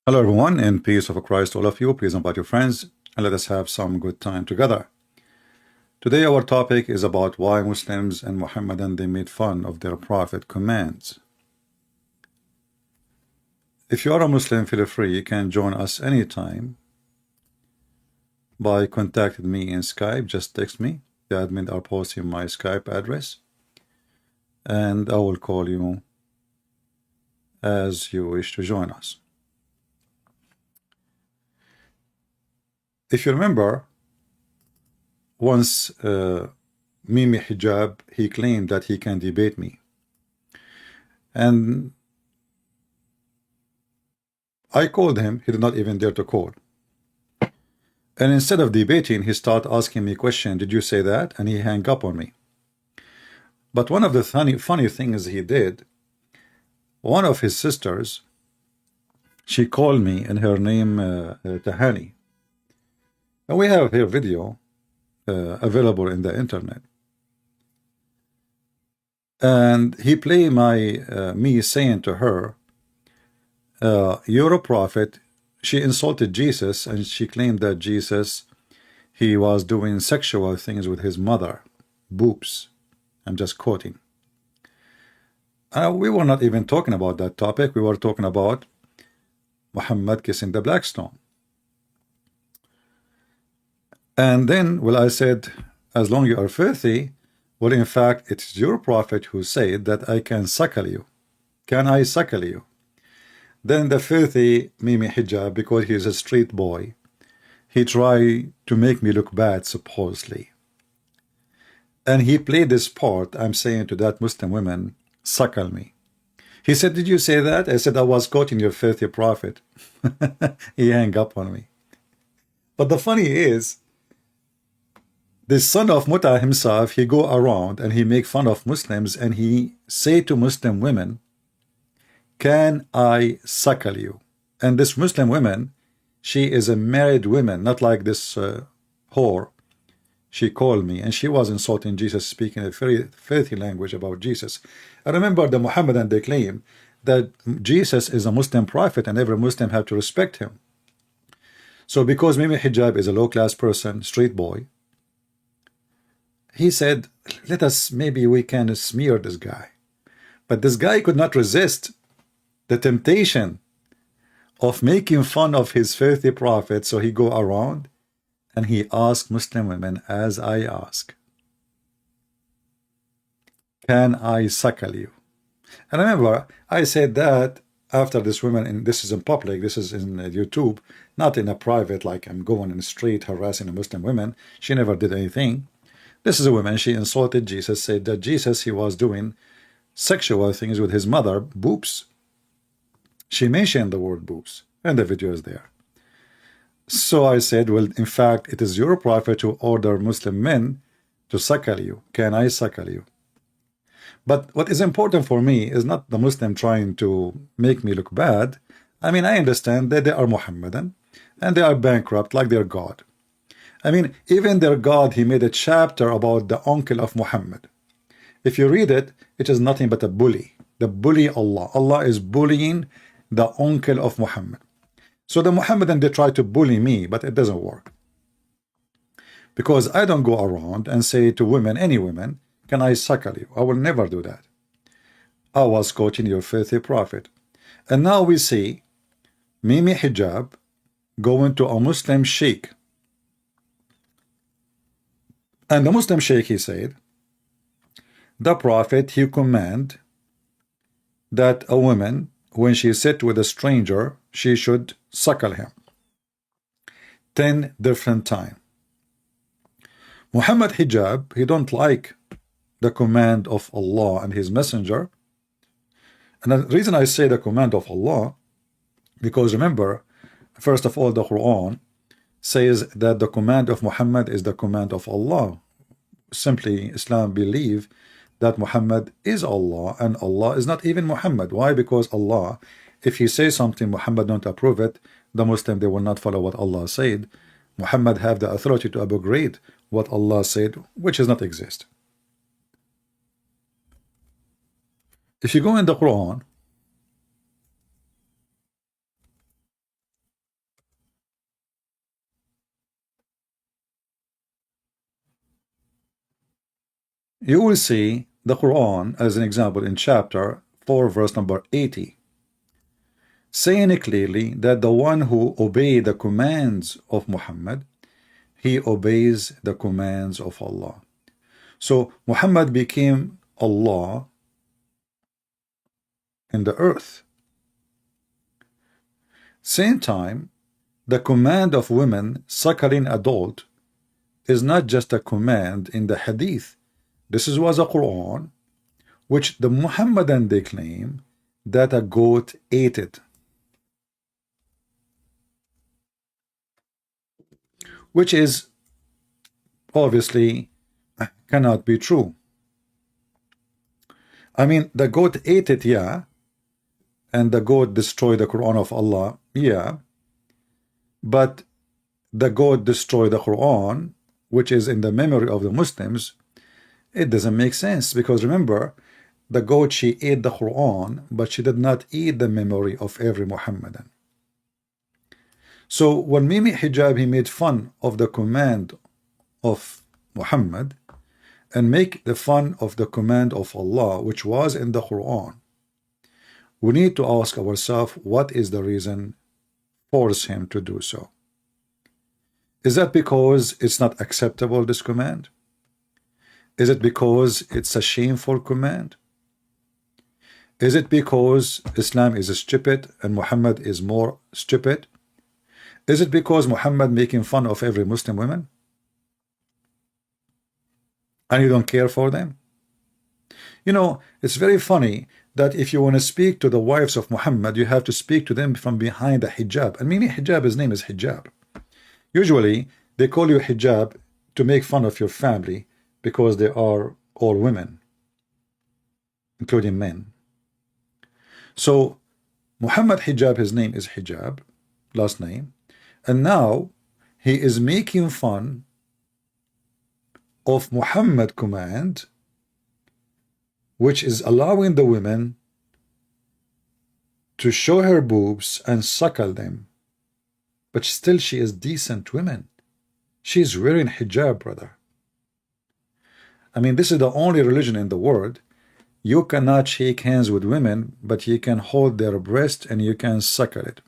Hello everyone, and peace of Christ to all of you. Please invite your friends and let us have some good time together. Today our topic is about why Muslims and Muhammadan they made fun of their Prophet commands. If you are a Muslim, feel free, you can join us anytime by contacting me in Skype. Just text me. The admin are posting my Skype address and I will call you as you wish to join us. If you remember, once Mimi Hijab, he claimed that he can debate me. And I called him, he did not even dare to call. And instead of debating, he started asking me question, did you say that? And he hung up on me. But one of the funny things he did, one of his sisters, she called me and her name Tahani. And we have her video available in the internet. And he played me saying to her, you're a prophet. She insulted Jesus and she claimed that Jesus, he was doing sexual things with his mother, boobs. I'm just quoting. We were not even talking about that topic. We were talking about Muhammad kissing the black stone. And then, well, I said, as long as you are filthy, well, in fact, it's your prophet who said that I can suckle you. Can I suckle you? Then the filthy Mimi Hijab, because he's a street boy, he tried to make me look bad, supposedly. And he played this part, I'm saying to that Muslim woman, suckle me. He said, did you say that? I said, I was quoting your filthy prophet. He hung up on me. But the funny is, the son of Muta himself, he go around and he make fun of Muslims and he say to Muslim women, can I suckle you? And this Muslim woman, she is a married woman, not like this whore. She called me and she was insulting Jesus, speaking a very filthy language about Jesus. I remember the Muhammadan, they claim that Jesus is a Muslim prophet and every Muslim have to respect him. So because Mimi Hijab is a low-class person, street boy, he said, let us, maybe we can smear this guy. But this guy could not resist the temptation of making fun of his filthy prophet. So he go around and he asked Muslim women, as I ask, can I suckle you? And remember, I said that after this woman, and this is in public, this is in YouTube, not in a private, like I'm going in the street harassing a Muslim women. She never did anything. This is a woman, she insulted Jesus, said that Jesus, he was doing sexual things with his mother, boobs. She mentioned the word boobs, and the video is there. So I said, well, in fact, it is your prophet who ordered Muslim men to suckle you. Can I suckle you? But what is important for me is not the Muslim trying to make me look bad. I mean, I understand that they are Muhammadan, and they are bankrupt like their God. I mean, even their God, he made a chapter about the uncle of Muhammad. If you read it, it is nothing but a bully. The bully Allah. Allah is bullying the uncle of Muhammad. So the Muhammadan, they try to bully me, but it doesn't work. Because I don't go around and say to women, any women, can I suckle you? I will never do that. I was quoting your filthy prophet. And now we see Mimi Hijab going to a Muslim sheikh. And the Muslim sheikh, he said, the prophet, he command that a woman, when she sit with a stranger, she should suckle him 10 different times. Muhammad Hijab, he don't like the command of Allah and his messenger. And the reason I say the command of Allah, because remember, first of all, the Quran says that the command of Muhammad is the command of Allah. Simply, Islam believe that Muhammad is Allah and Allah is not even Muhammad. Why? Because Allah, if he says something, Muhammad don't approve it, the Muslim, they will not follow what Allah said. Muhammad have the authority to abrogate what Allah said, which does not exist. If you go in the Quran, you will see the Quran as an example in chapter 4 verse number 80, saying clearly that the one who obeys the commands of Muhammad, he obeys the commands of Allah. So Muhammad became Allah in the earth. Same time, the command of women suckling adult is not just a command in the hadith. This was a Quran which the Muhammadan they claim that a goat ate it, which is obviously cannot be true. I mean, the goat ate it, yeah, and the goat destroyed the Quran of Allah, yeah, but the goat destroyed the Quran, which is in the memory of the Muslims. It doesn't make sense, because remember, the goat, she ate the Quran, but she did not eat the memory of every Muhammadan. So when Mimi Hijab, he made fun of the command of Muhammad and make the fun of the command of Allah, which was in the Quran, we need to ask ourselves, what is the reason force him to do so? Is that because it's not acceptable, this command? Is it because it's a shameful command? Is it because Islam is stupid and Muhammad is more stupid? Is it because Muhammad making fun of every Muslim woman and you don't care for them? You know, it's very funny that if you want to speak to the wives of Muhammad, you have to speak to them from behind the hijab. And Mimi Hijab, his name is Hijab. Usually they call you Hijab to make fun of your family because they are all women, including men. So Muhammad Hijab, his name is Hijab, last name, and now he is making fun of Muhammad command, which is allowing the women to show her boobs and suckle them, but still she is decent women. She's wearing hijab, brother. I mean, this is the only religion in the world. You cannot shake hands with women, but you can hold their breast and you can suckle it.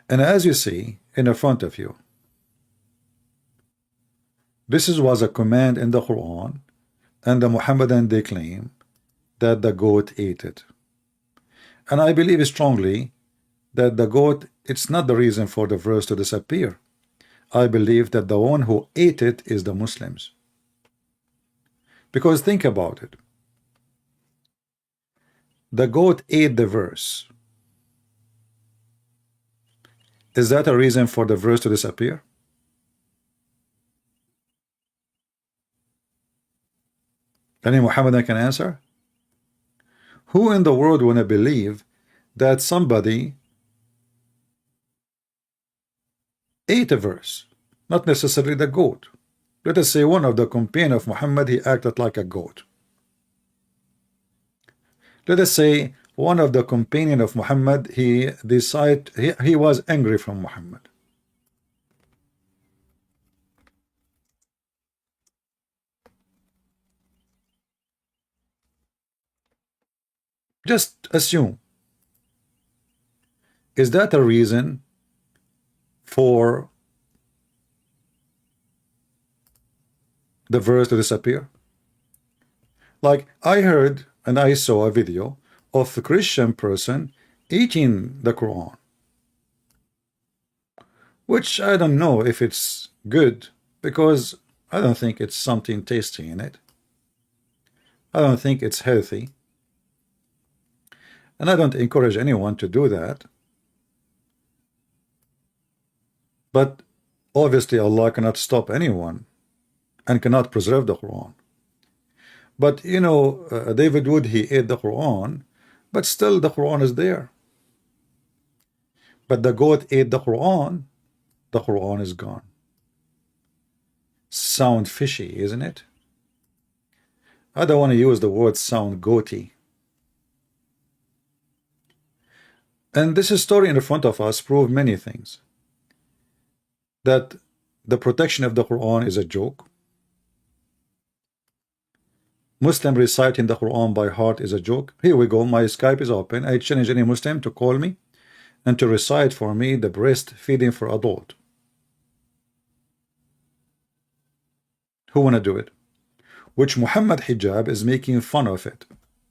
And as you see in the front of you, this was a command in the Quran, and the Muhammadan they claim that the goat ate it. And I believe strongly that the goat, it's not the reason for the verse to disappear. I believe that the one who ate it is the Muslims. Because think about it. The goat ate the verse. Is that a reason for the verse to disappear? Any Muhammadan can answer? Who in the world want to believe that somebody ate a verse? Not necessarily the goat. Let us say one of the companions of Muhammad, he acted like a goat. Let us say one of the companions of Muhammad, he was angry from Muhammad. Just assume. Is that a reason for the verse to disappear? Like I heard and I saw a video of a Christian person eating the Quran, which I don't know if it's good, because I don't think it's something tasty in it. I don't think it's healthy. And I don't encourage anyone to do that. But obviously Allah cannot stop anyone and cannot preserve the Quran. But you know, David Wood, he ate the Quran, but still the Quran is there. But the goat ate the Quran is gone. Sound fishy, isn't it? I don't want to use the word sound goaty. And this story in front of us proves many things. That the protection of the Quran is a joke. Muslim reciting the Quran by heart is a joke. Here we go. My Skype is open. I challenge any Muslim to call me and to recite for me the breastfeeding for adult. Who wanna do it? Which Muhammad Hijab is making fun of it.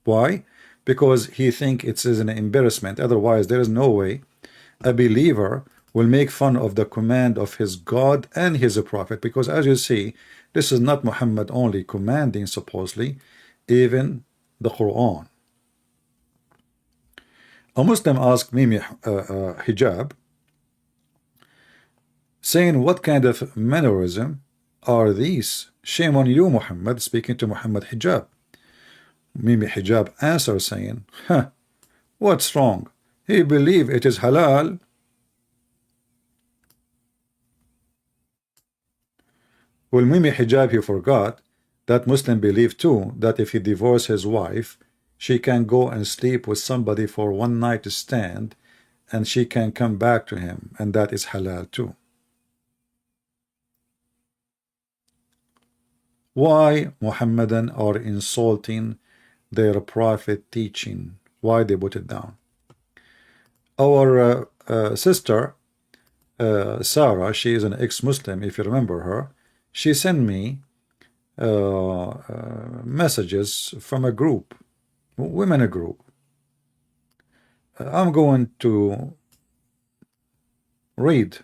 Why? Because he think it is an embarrassment. Otherwise, there is no way a believer will make fun of the command of his God and his prophet. Because as you see, this is not Muhammad only commanding, supposedly, even the Quran. A Muslim asked Mimi Hijab, saying, what kind of mannerism are these? Shame on you, Muhammad, speaking to Muhammad Hijab. Mimi Hijab answers saying, huh, what's wrong? He believe it is halal. Well, Mimi Hijab, he forgot that Muslim believe too that if he divorce his wife, she can go and sleep with somebody for one night stand and she can come back to him, and that is halal too. Why Muhammadan are insulting their prophet teaching? Why they put it down? Our sister Sarah, she is an ex-Muslim, if you remember her. She sent me messages from a group, women group. I'm going to read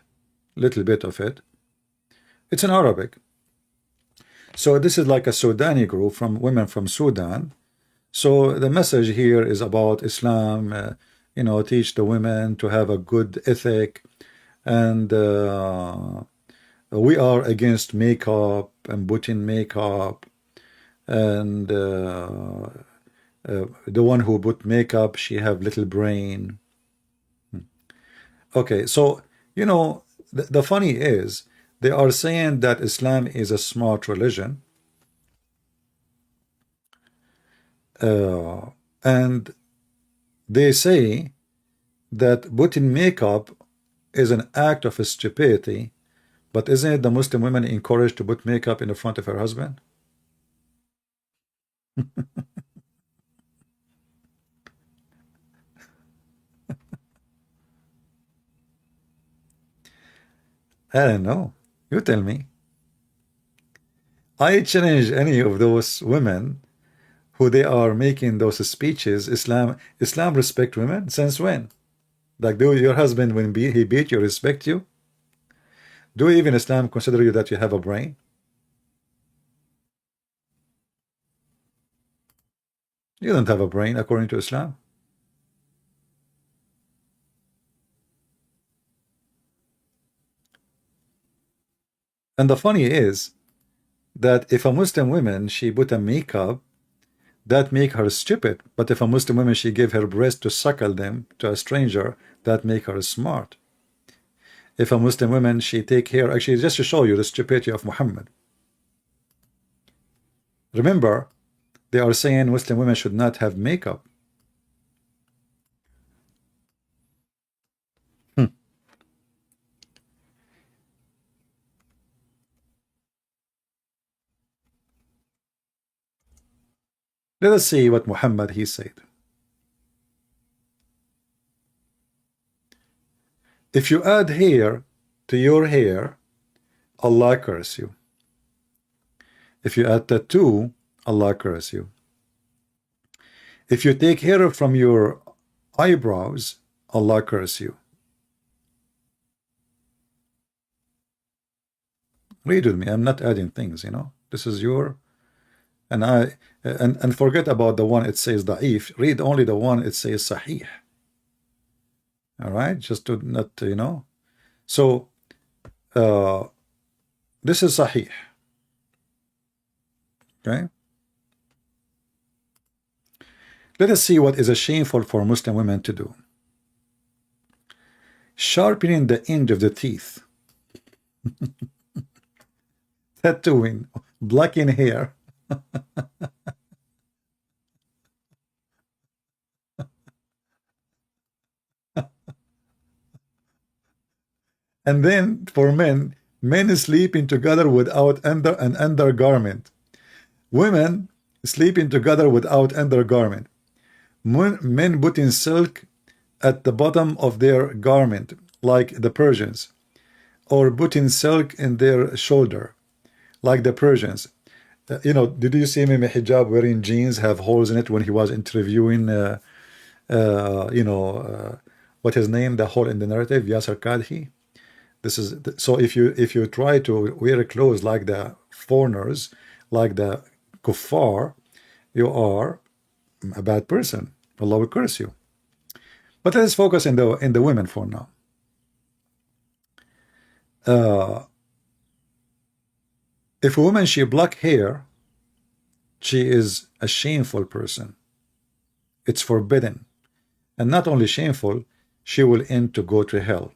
a little bit of it. It's in Arabic. So this is like a Sudani group from women from Sudan. So the message here is about Islam, you know, teach the women to have a good ethic, and we are against makeup and putting makeup, and the one who put makeup, she have little brain. Okay, so you know, the funny is they are saying that Islam is a smart religion, and they say that putting makeup is an act of stupidity. But isn't it the Muslim women encouraged to put makeup in the front of her husband? I don't know. You tell me. I challenge any of those women who they are making those speeches. Islam respect women? Since when? Like, do your husband, when he beat you, respect you? Do even Islam consider you that you have a brain? You don't have a brain according to Islam. And the funny is that if a Muslim woman, she put a makeup, that make her stupid. But if a Muslim woman, she give her breast to suckle them to a stranger, that make her smart. If a Muslim woman, she take hair, actually just to show you the stupidity of Muhammad. Remember, they are saying Muslim women should not have makeup. Let us see what Muhammad he said. If you add hair to your hair, Allah curse you. If you add tattoo, Allah curse you. If you take hair from your eyebrows, Allah curse you. Read with me. I'm not adding things, you know. This is your, and forget about the one it says da'if. Read only the one it says sahih. All right, just to not, you know. So this is sahih. Okay. Let us see what is a shameful for Muslim women to do. Sharpening the end of the teeth. Tattooing, blacking hair. And then for men sleeping together without an undergarment. Women sleeping together without undergarment. Men putting silk at the bottom of their garment, like the Persians, or putting silk in their shoulder, like the Persians. Did you see Mimi Hijab wearing jeans have holes in it when he was interviewing, what his name, the hole in the narrative, Yasser Kadhi? This is so. If you try to wear clothes like the foreigners, like the kuffar, you are a bad person. Allah will curse you. But let's focus in the women for now. If a woman she black hair, she is a shameful person. It's forbidden, and not only shameful, she will end to go to hell.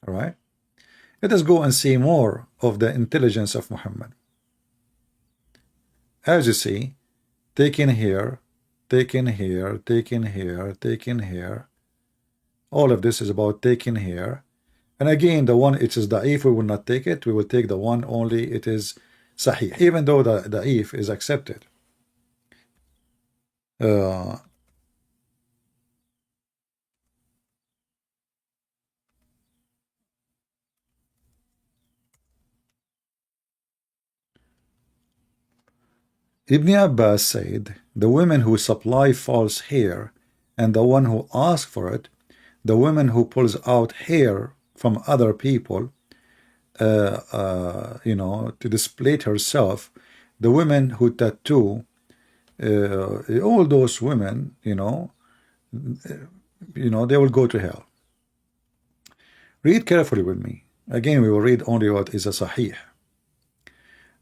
All right. Let us go and see more of the intelligence of Muhammad. As you see, taken here, taken here, taken here, taken here. All of this is about taking here. And again, the one it is da'if, we will not take it. We will take the one only it is sahih, even though the da'if is accepted. Ibn Abbas said, the women who supply false hair and the one who asks for it, the woman who pulls out hair from other people, to display herself, the women who tattoo, all those women, they will go to hell. Read carefully with me. Again, we will read only what is a sahih.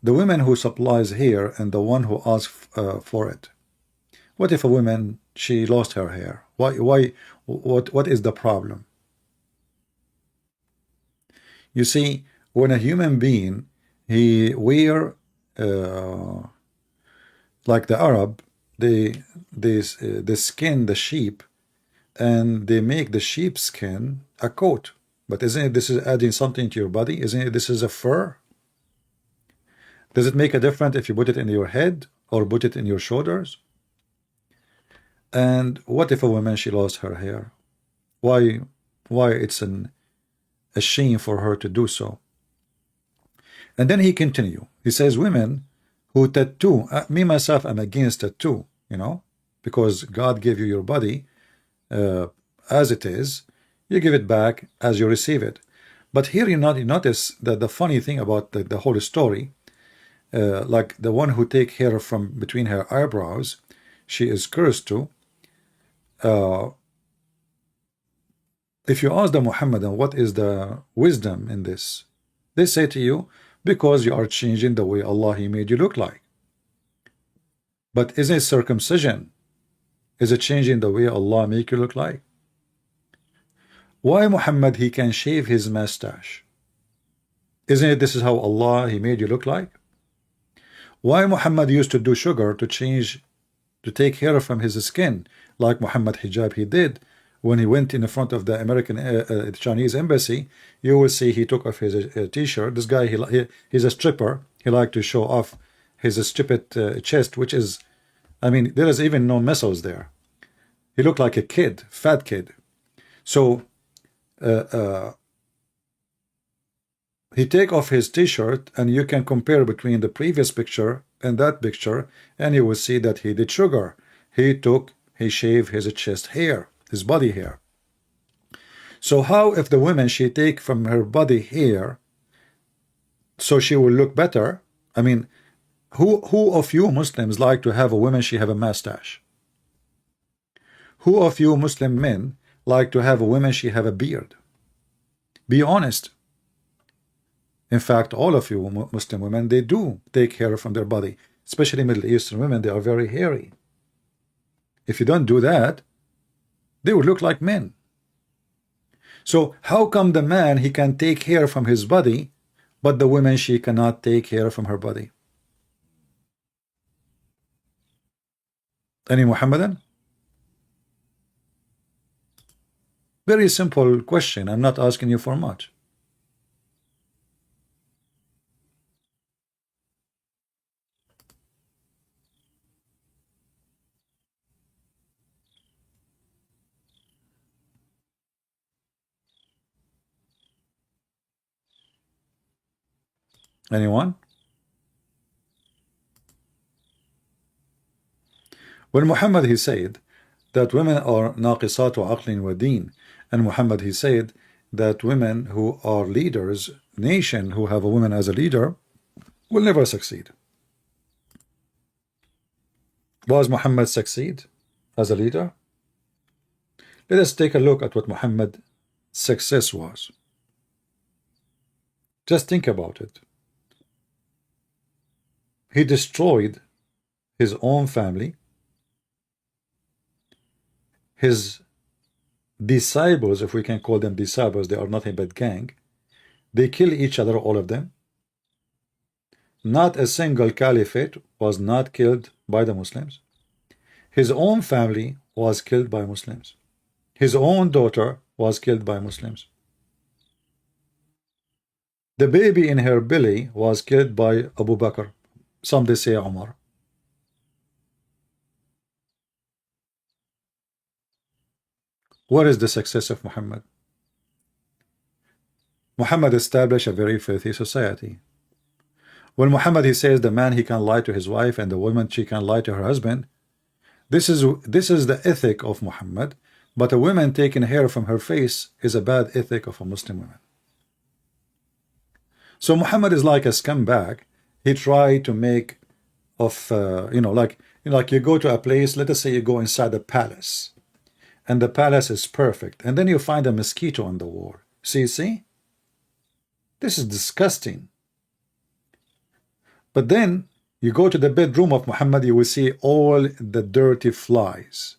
The women who supplies hair and the one who asks for it. What if a woman, she lost her hair? What is the problem? You see, when a human being, he wear like the Arab, they skin the sheep and they make the sheep skin a coat. But isn't it this is adding something to your body? Isn't it this is a fur? Does it make a difference if you put it in your head or put it in your shoulders? And what if a woman, she lost her hair? Why it's a shame for her to do so? And then he continue. He says, women who tattoo, me myself, I'm against tattoo, because God gave you your body as it is. You give it back as you receive it. But here you notice that the funny thing about the whole story, like the one who take hair from between her eyebrows, she is cursed to. If you ask the Muhammadan what is the wisdom in this, they say to you, because you are changing the way Allah He made you look like. But isn't it circumcision? Is it changing the way Allah make you look like? Why Muhammad he can shave his mustache? Isn't it this is how Allah He made you look like? Why Muhammad used to do sugar to take hair from his skin, like Muhammad Hijab he did when he went in the front of the American Chinese embassy? You will see he took off his t-shirt. This guy he's a stripper. He liked to show off his stripped chest, which is, I mean, there is even no muscles there. He looked like a kid, fat kid. So he take off his t-shirt, and you can compare between the previous picture and that picture, and you will see that he did sugar. He shaved his chest hair, his body hair. So how if the woman she take from her body hair, so she will look better? I mean, who of you Muslims like to have a woman she have a mustache? Who of you Muslim men like to have a woman she have a beard? Be honest. In fact, all of you Muslim women, they do take hair from their body, especially Middle Eastern women. They are very hairy. If you don't do that, they would look like men. So how come the man he can take hair from his body, but the woman she cannot take hair from her body? Any Muhammadan? Very simple question. I'm not asking you for much. Anyone? When Muhammad he said that women are naqisatu aqlin wa deen, and Muhammad he said that women who are leaders, nation who have a woman as a leader, will never succeed. Was Muhammad succeed as a leader? Let us take a look at what Muhammad's success was. Just think about it. He destroyed his own family. His disciples, if we can call them disciples, they are nothing but gang. They kill each other, all of them. Not a single caliphate was not killed by the Muslims. His own family was killed by Muslims. His own daughter was killed by Muslims. The baby in her belly was killed by Abu Bakr. Some they say Umar. What is the success of Muhammad? Muhammad established a very filthy society. When Muhammad he says the man he can lie to his wife and the woman she can lie to her husband, this is the ethic of Muhammad. But a woman taking hair from her face is a bad ethic of a Muslim woman. So Muhammad is like a scumbag. He tried to make of like you go to a place. Let us say you go inside a palace, and the palace is perfect, and then you find a mosquito on the wall. See, this is disgusting. But then you go to the bedroom of Muhammad, you will see all the dirty flies.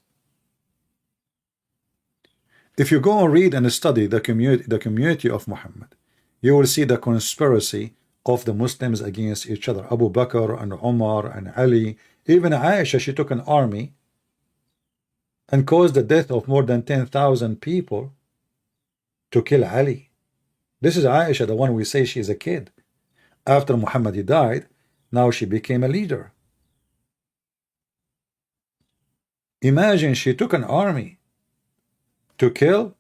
If you go and read and study the community of Muhammad, you will see the conspiracy of the Muslims against each other. Abu Bakr and Umar and Ali, even Aisha, she took an army and caused the death of more than 10,000 people to kill Ali. This is Aisha, the one we say she is a kid. After Muhammad he died, now she became a leader. Imagine she took an army to kill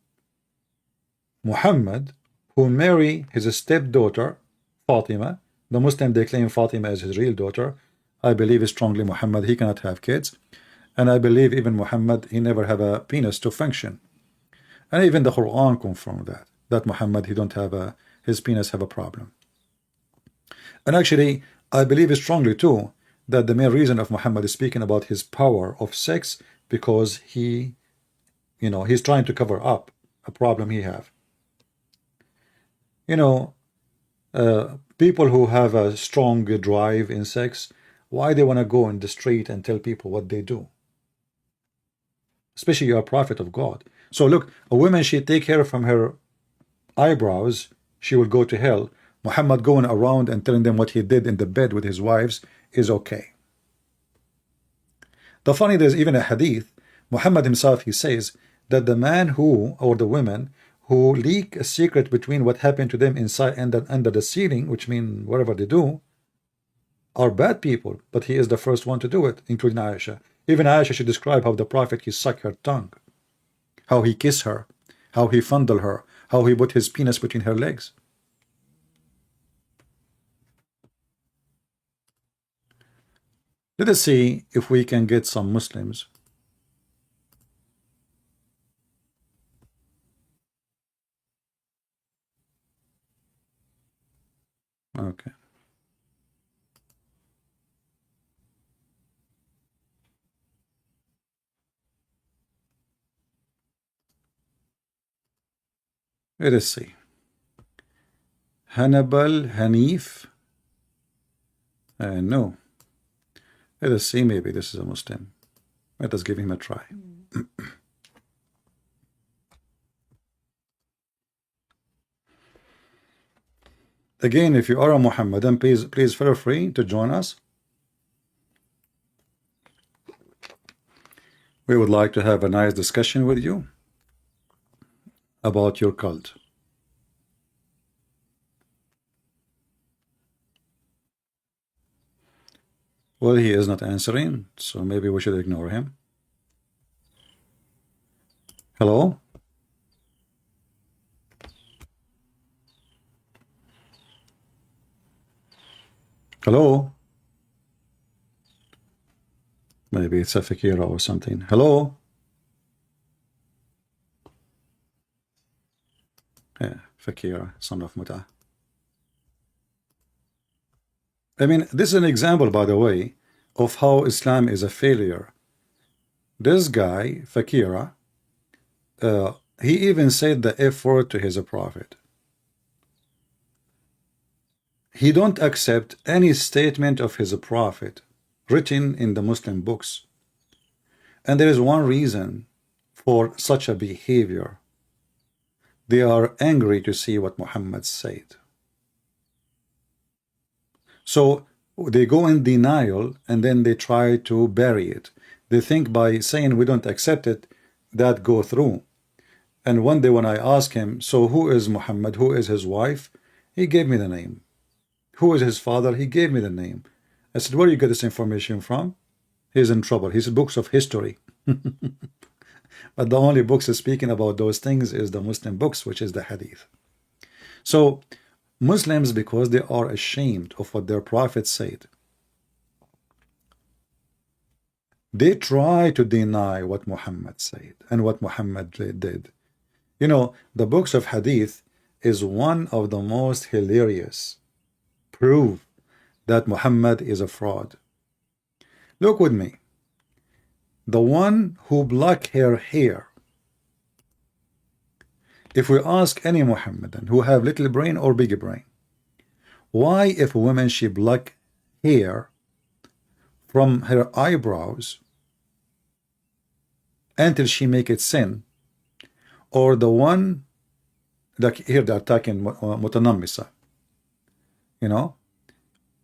Muhammad, who married his stepdaughter Fatima. The Muslim, they claim Fatima as his real daughter. I believe strongly Muhammad, he cannot have kids. And I believe even Muhammad, he never have a penis to function. And even the Quran confirmed that Muhammad, he don't have his penis have a problem. And actually, I believe strongly too that the main reason of Muhammad is speaking about his power of sex, because he's trying to cover up a problem he have. People who have a strong drive in sex, why they want to go in the street and tell people what they do? Especially you're a prophet of God. So look, a woman, she take hair from her eyebrows, she will go to hell. Muhammad going around and telling them what he did in the bed with his wives is okay. The funny, there's even a hadith. Muhammad himself, he says that the man who, or the women who leak a secret between what happened to them inside and under the ceiling, which means whatever they do, are bad people. But he is the first one to do it, including Aisha. Even Aisha should describe how the Prophet, he sucked her tongue, how he kissed her, how he fondled her, how he put his penis between her legs. Let us see if we can get some Muslims. Okay. Let us see. Hannibal Hanif. No. Let us see, maybe this is a Muslim. Let us give him a try. Again, if you are a Muhammadan, please feel free to join us. We would like to have a nice discussion with you about your cult. Well, he is not answering, so maybe we should ignore him. Hello? Hello? Maybe it's a fakira or something. Hello? Yeah, fakira, son of muta. I mean, this is an example, by the way, of how Islam is a failure. This guy, fakira, he even said the F word to his prophet. He don't accept any statement of his prophet written in the Muslim books. And there is one reason for such a behavior. They are angry to see what Muhammad said. So they go in denial and then they try to bury it. They think by saying we don't accept it, that go through. And one day when I asked him, so who is Muhammad? Who is his wife? He gave me the name. Who is his father? He gave me the name. I said, where do you get this information from? He's in trouble. He's books of history. But the only books speaking about those things is the Muslim books, which is the hadith. So Muslims, because they are ashamed of what their prophet said, they try to deny what Muhammad said and what Muhammad did. You know, the books of hadith is one of the most hilarious proof that Muhammad is a fraud. Look with me. The one who block her hair. If we ask any Muhammadan who have little brain or big brain, why if a woman she block hair from her eyebrows until she make it sin, or the one that here they're talking mutanammisa, you know,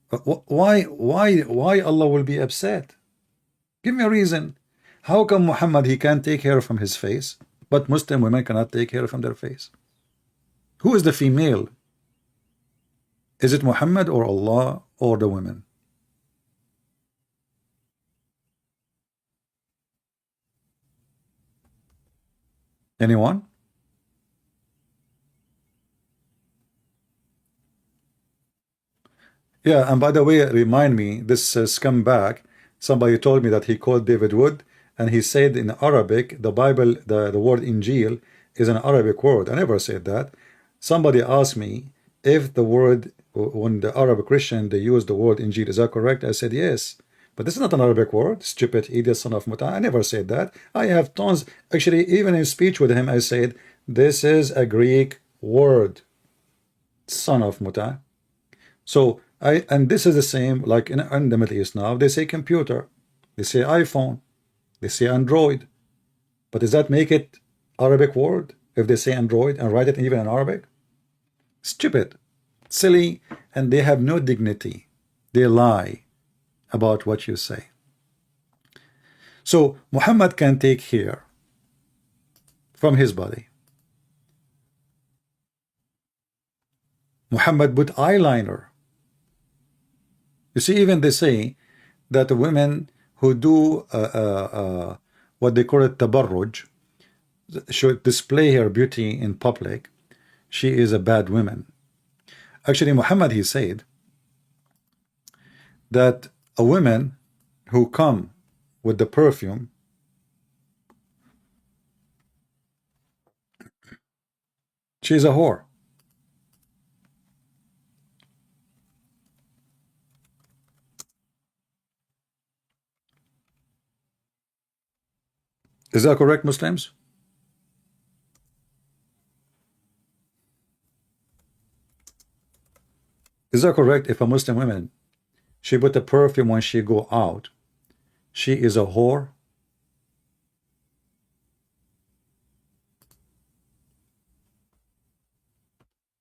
why Allah will be upset? Give me a reason. How come Muhammad he can't take hair from his face, but Muslim women cannot take hair from their face? Who is the female? Is it Muhammad or Allah or the women? Anyone? Yeah, and by the way, remind me, this scumbag, somebody told me that he called David Wood, and he said in Arabic, the Bible, the word Injil is an Arabic word. I never said that. Somebody asked me if the word, when the Arab Christian, they use the word Injil, is that correct? I said yes. But this is not an Arabic word, stupid idiot, son of muta. I never said that. I have tons. Actually, even in speech with him, I said, this is a Greek word, son of muta. So, and this is the same, like in the Middle East now, they say computer, they say iPhone, they say Android. But does that make it Arabic word if they say Android and write it even in Arabic? Stupid, silly, and they have no dignity. They lie about what you say. So Muhammad can take hair from his body. Muhammad put eyeliner. You see, even they say that the women who do what they call it tabarruj, should display her beauty in public, she is a bad woman. Actually, Muhammad, he said that a woman who come with the perfume, she's a whore. Is that correct, Muslims? Is that correct? If a Muslim woman, she put the perfume when she go out, she is a whore?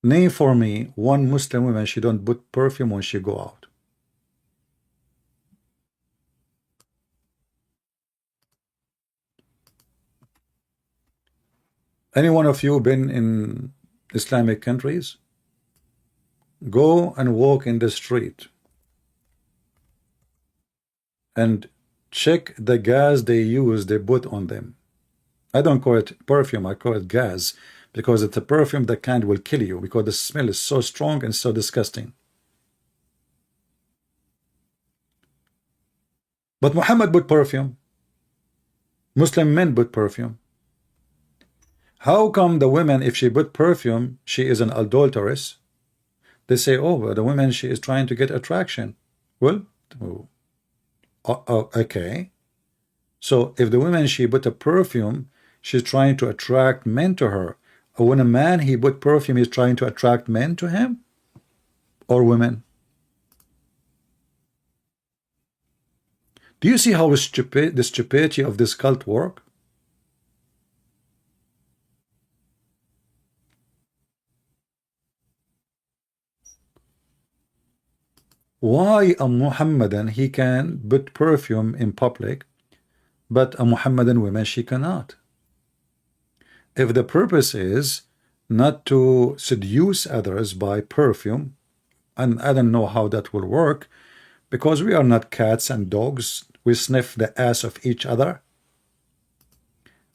Name for me one Muslim woman she don't put perfume when she go out. Any one of you been in Islamic countries? Go and walk in the street and check the gas they use, they put on them. I don't call it perfume, I call it gas, because it's a perfume that kind will kill you, because the smell is so strong and so disgusting. But Muhammad put perfume. Muslim men put perfume. How come the women, if she put perfume, she is an adulteress? They say, oh, well, the woman, she is trying to get attraction. Well, okay. So if the woman, she put a perfume, she's trying to attract men to her. When a man, he put perfume, he's trying to attract men to him? Or women? Do you see how the stupidity of this cult work? Why a Muhammadan, he can put perfume in public, but a Muhammadan woman, she cannot? If the purpose is not to seduce others by perfume, and I don't know how that will work, because we are not cats and dogs, we sniff the ass of each other.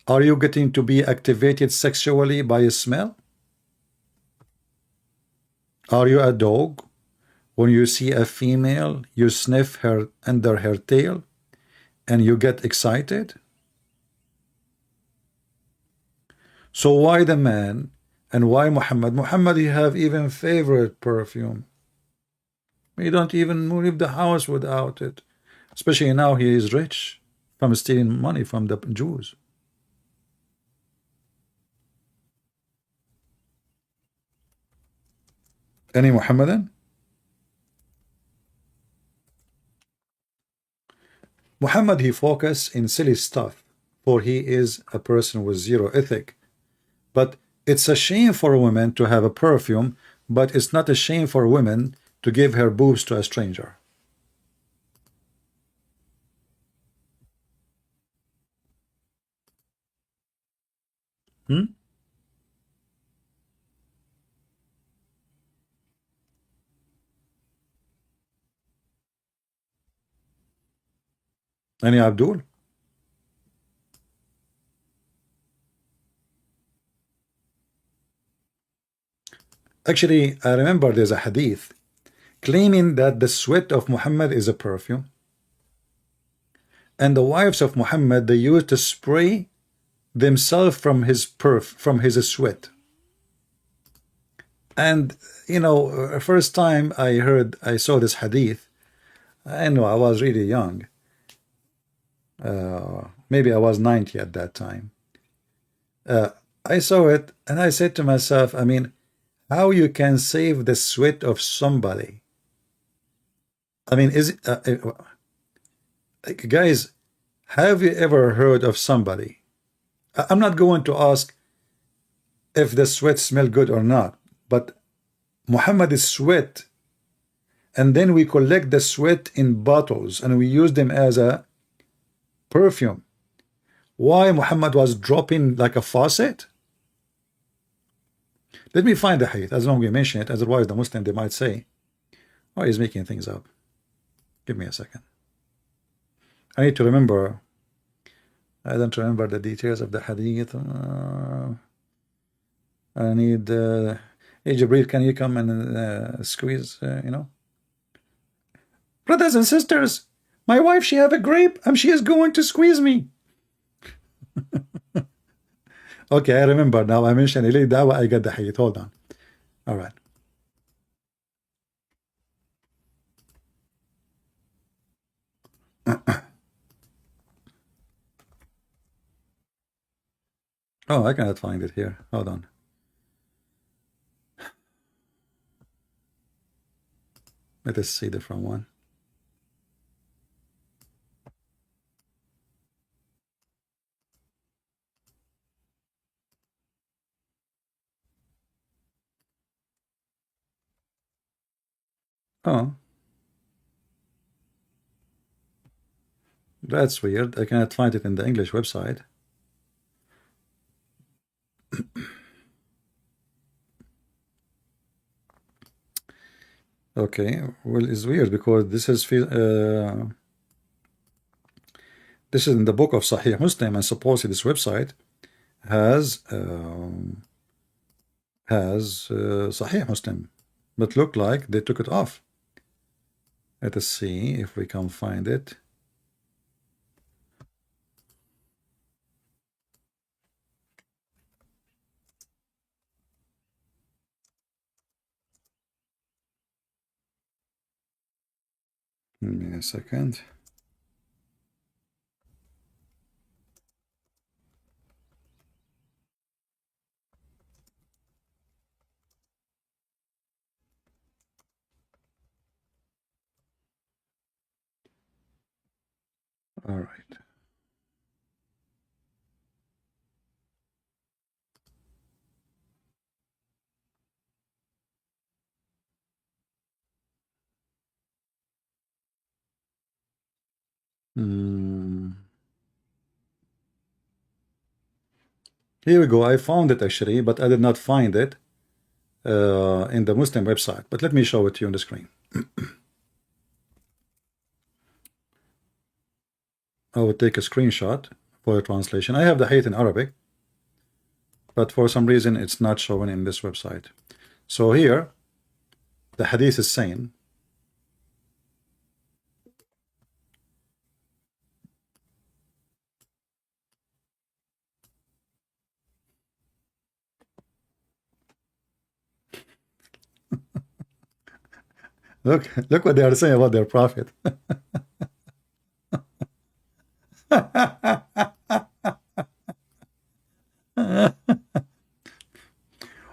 Are you getting to be activated sexually by a smell? Are you a dog? When you see a female, you sniff her under her tail and you get excited? So why the man and why Muhammad? Muhammad, he have even favorite perfume. He don't even leave the house without it. Especially now he is rich from stealing money from the Jews. Any Muhammadan? Muhammad, he focus in silly stuff, for he is a person with zero ethic. But it's a shame for a woman to have a perfume, but it's not a shame for women to give her boobs to a stranger. Any Abdul? Actually, I remember there's a hadith claiming that the sweat of Muhammad is a perfume, and the wives of Muhammad, they used to spray themselves from his sweat. And you know, first time I saw this hadith, I know I was really young. Maybe I was 90 at that time. I saw it and I said to myself, I mean, how you can save the sweat of somebody? I mean, is it, guys, have you ever heard of somebody? I'm not going to ask if the sweat smell good or not, but Muhammad is sweat, and then we collect the sweat in bottles and we use them as a perfume. Why Muhammad was dropping like a faucet? Let me find the hadith, as long as we mention it, otherwise the Muslim, they might say, oh, he's making things up. Give me a second. I need to remember. I don't remember the details of the hadith. I need hey Jibril, can you come and squeeze, you know? Brothers and sisters, my wife, she have a grape and she is going to squeeze me. Okay, I remember now. I mentioned Ilay Dawa, I got the hadith. Hold on. All right. Oh, I cannot find it here. Hold on. Let us see the from one. Oh, that's weird. I cannot find it in the English website. Okay, well, it's weird because this is in the book of Sahih Muslim, and supposedly this website has Sahih Muslim, but look like they took it off. Let us see if we can find it. Give me a second. All right. Here we go. I found it actually, but I did not find it in the Muslim website. But let me show it to you on the screen. I will take a screenshot for the translation. I have the hadith in Arabic, but for some reason it's not showing in this website. So here, the hadith is saying, look what they are saying about their prophet.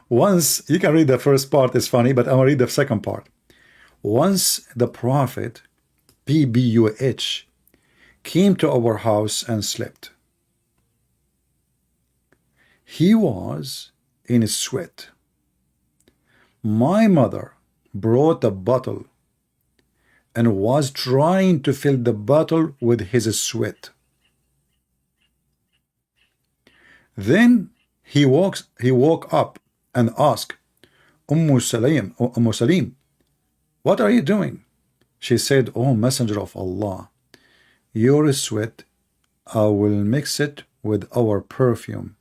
Once, you can read the first part, it's funny, but I'm gonna read the second part. Once the prophet, PBUH, came to our house and slept. He was in a sweat. My mother brought a bottle and was trying to fill the bottle with his sweat. Then he woke up and asked, Salim, what are you doing? She said, "Oh, Messenger of Allah, your sweat, I will mix it with our perfume.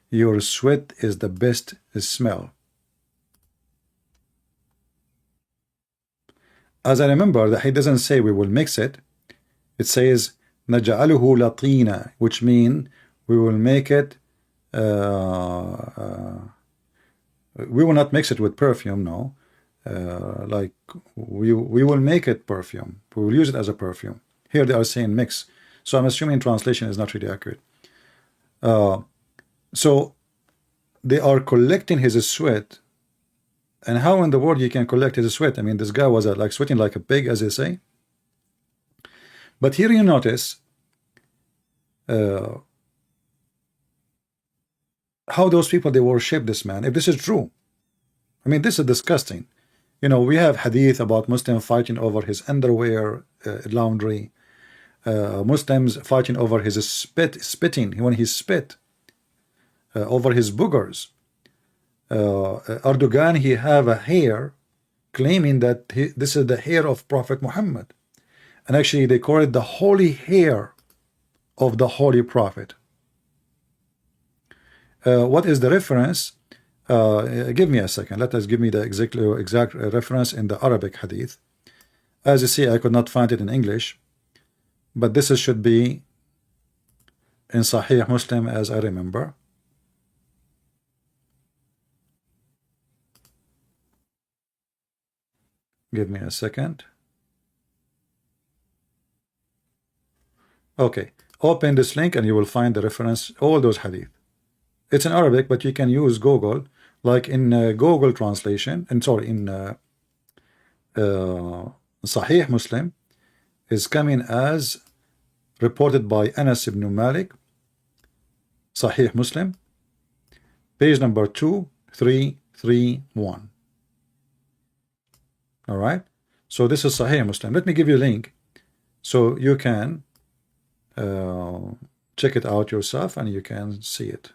Your sweat is the best smell." As I remember, that he doesn't say we will mix it. It says نجعله لطينا, which means we will make it. We will not mix it with perfume, no. Like we will make it perfume. We will use it as a perfume. Here they are saying mix, so I'm assuming translation is not really accurate. So they are collecting his sweat. And how in the world you can collect his sweat? I mean, this guy was like sweating like a pig, as they say. But here you notice how those people, they worship this man. If this is true, I mean, this is disgusting. You know, we have hadith about Muslims fighting over his underwear, laundry, Muslims fighting over his spitting when he spit, over his boogers. Erdogan, he have a hair claiming that this is the hair of Prophet Muhammad, and actually they call it the holy hair of the holy prophet. What is the reference? Give me a second. Let us give me the exact reference in the Arabic hadith. As you see, I could not find it in English, but this should be in Sahih Muslim, as I remember. Give me a second. Okay, open this link and you will find the reference, all those hadith. It's in Arabic, but you can use Google, like in Google translation, and sorry, in Sahih Muslim is coming as reported by Anas ibn Malik, Sahih Muslim, page number 2331. All right, so this is Sahih Muslim. Let me give you a link so you can check it out yourself and you can see it.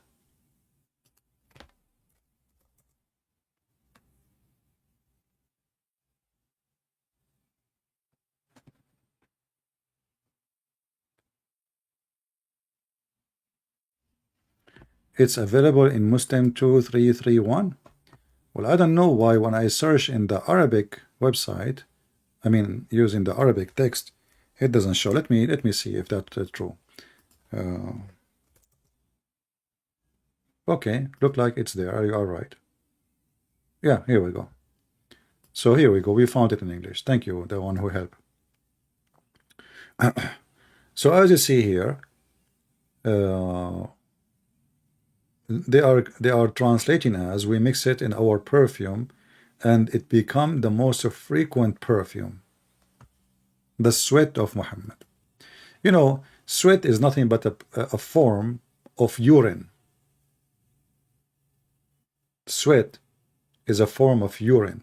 It's available in Muslim 2331. Well, I don't know why when I search in the Arabic website, I mean using the Arabic text, it doesn't show. Let me see if that's true. Okay, look like it's there. You are right. Yeah, here we go. So here we go. We found it in English. Thank you, the one who helped. So as you see here, uh, they are translating as we mix it in our perfume and it become the most frequent perfume, the sweat of Muhammad. You know, sweat is nothing but a form of urine. Sweat is a form of urine.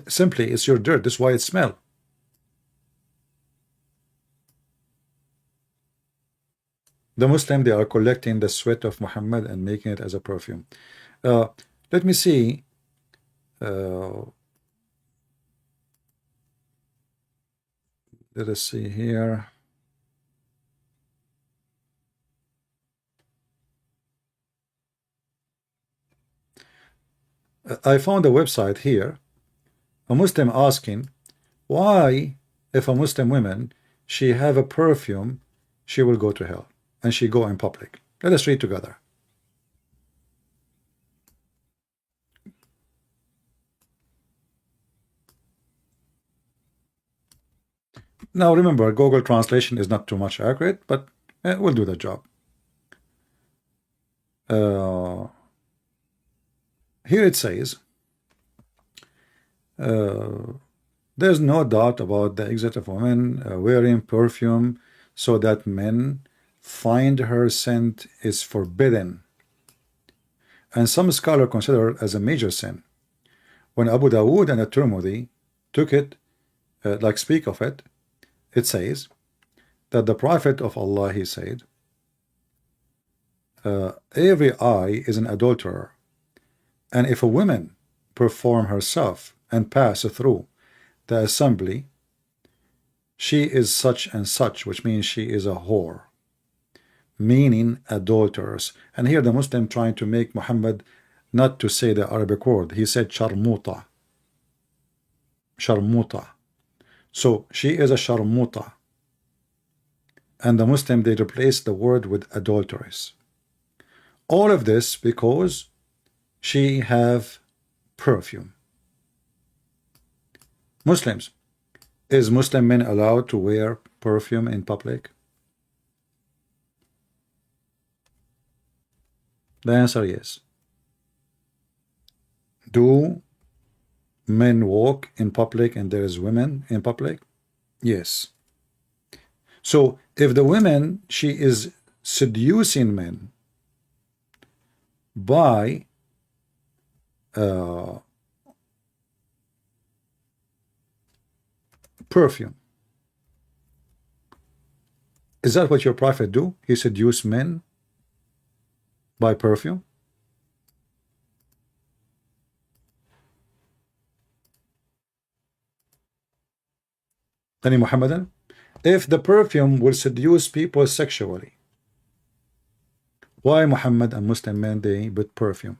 Simply, it's your dirt. That's why it smells. The Muslim, they are collecting the sweat of Muhammad and making it as a perfume. Let me see. Let us see here. I found a website here. A Muslim asking why, if a Muslim woman, she have a perfume, she will go to hell and she go in public. Let us read together. Now remember, Google translation is not too much accurate, but we'll do the job. Here it says, there's no doubt about the exit of women wearing perfume so that men find her scent is forbidden. And some scholars consider it as a major sin. When Abu Dawood and at-Tirmidhi took it, speak of it, it says that the Prophet of Allah, he said, every eye is an adulterer, and if a woman perform herself and pass through the assembly, she is such and such, which means she is a whore, meaning adulterers. And here the Muslim trying to make Muhammad not to say the Arabic word. He said sharmuta. Sharmuta. So she is a sharmuta. And the Muslim, they replace the word with adulteress. All of this because she have perfume. Muslims, is Muslim men allowed to wear perfume in public? The answer is. Do men walk in public and there is women in public? Yes. So if the woman, she is seducing men by perfume, is that what your prophet do? He seduce men by perfume? Any Muhammadan? If the perfume will seduce people sexually, why Muhammad and Muslim men, they put perfume?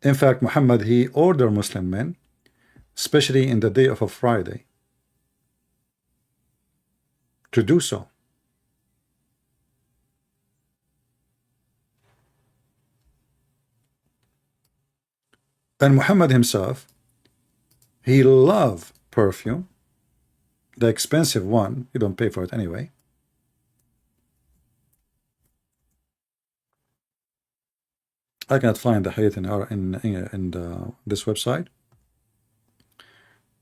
In fact, Muhammad, he ordered Muslim men, especially in the day of a Friday, to do so. And Muhammad himself, he loved perfume, the expensive one. You don't pay for it anyway. I cannot find the hadith in this website,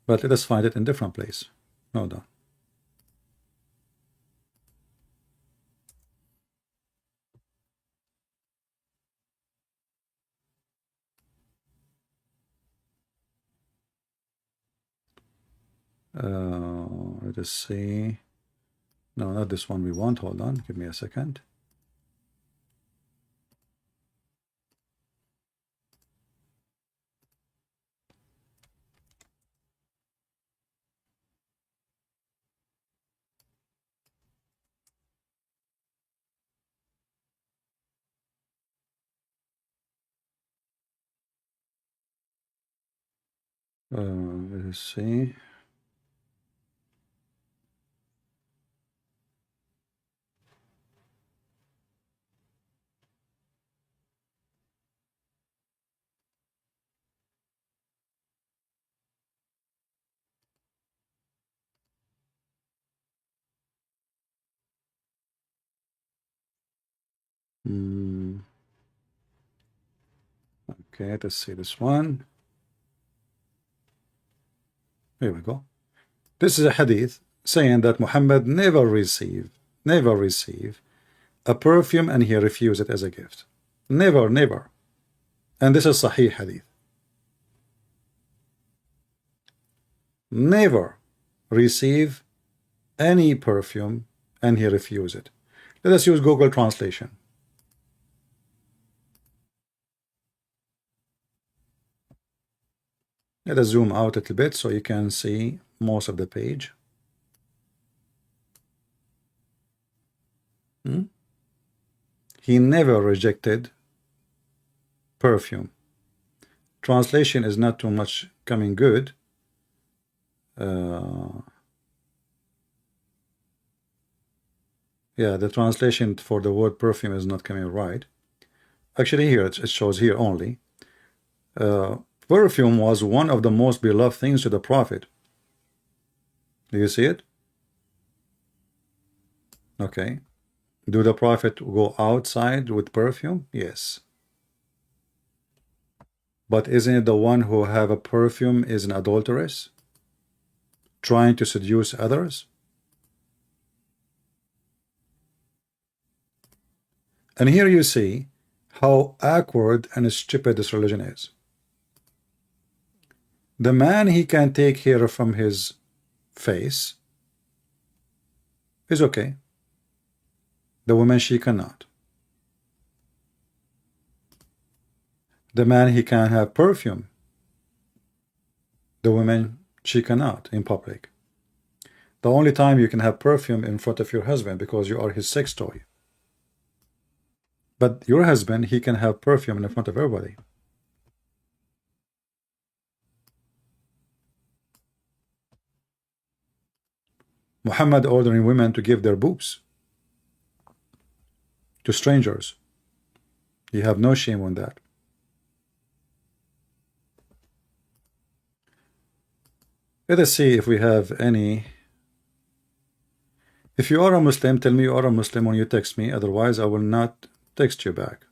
but let us find it in different place. Hold on. Let us see. No, not this one we want. Hold on. Give me a second. Let us see. Hmm. Okay, let's see this one. Here we go. This is a hadith saying that Muhammad never receive a perfume and he refused it as a gift. Never, never. And this is Sahih hadith. Never receive any perfume and he refused it. Let us use Google translation. Let us zoom out a little bit so you can see most of the page. He never rejected perfume. Translation is not too much coming good. Yeah, the translation for the word perfume is not coming right. Actually, here it shows here only. Perfume was one of the most beloved things to the Prophet. Do you see it? Okay. Do the Prophet go outside with perfume? Yes. But isn't it the one who have a perfume is an adulteress? Trying to seduce others? And here you see how awkward and stupid this religion is. The man, he can take hair from his face is okay. The woman, she cannot. The man, he can have perfume. The woman, she cannot in public. The only time you can have perfume in front of your husband because you are his sex toy. But your husband, he can have perfume in front of everybody. Muhammad ordering women to give their boobs to strangers. You have no shame on that. Let us see if we have any. If you are a Muslim, tell me you are a Muslim when you text me. Otherwise, I will not text you back.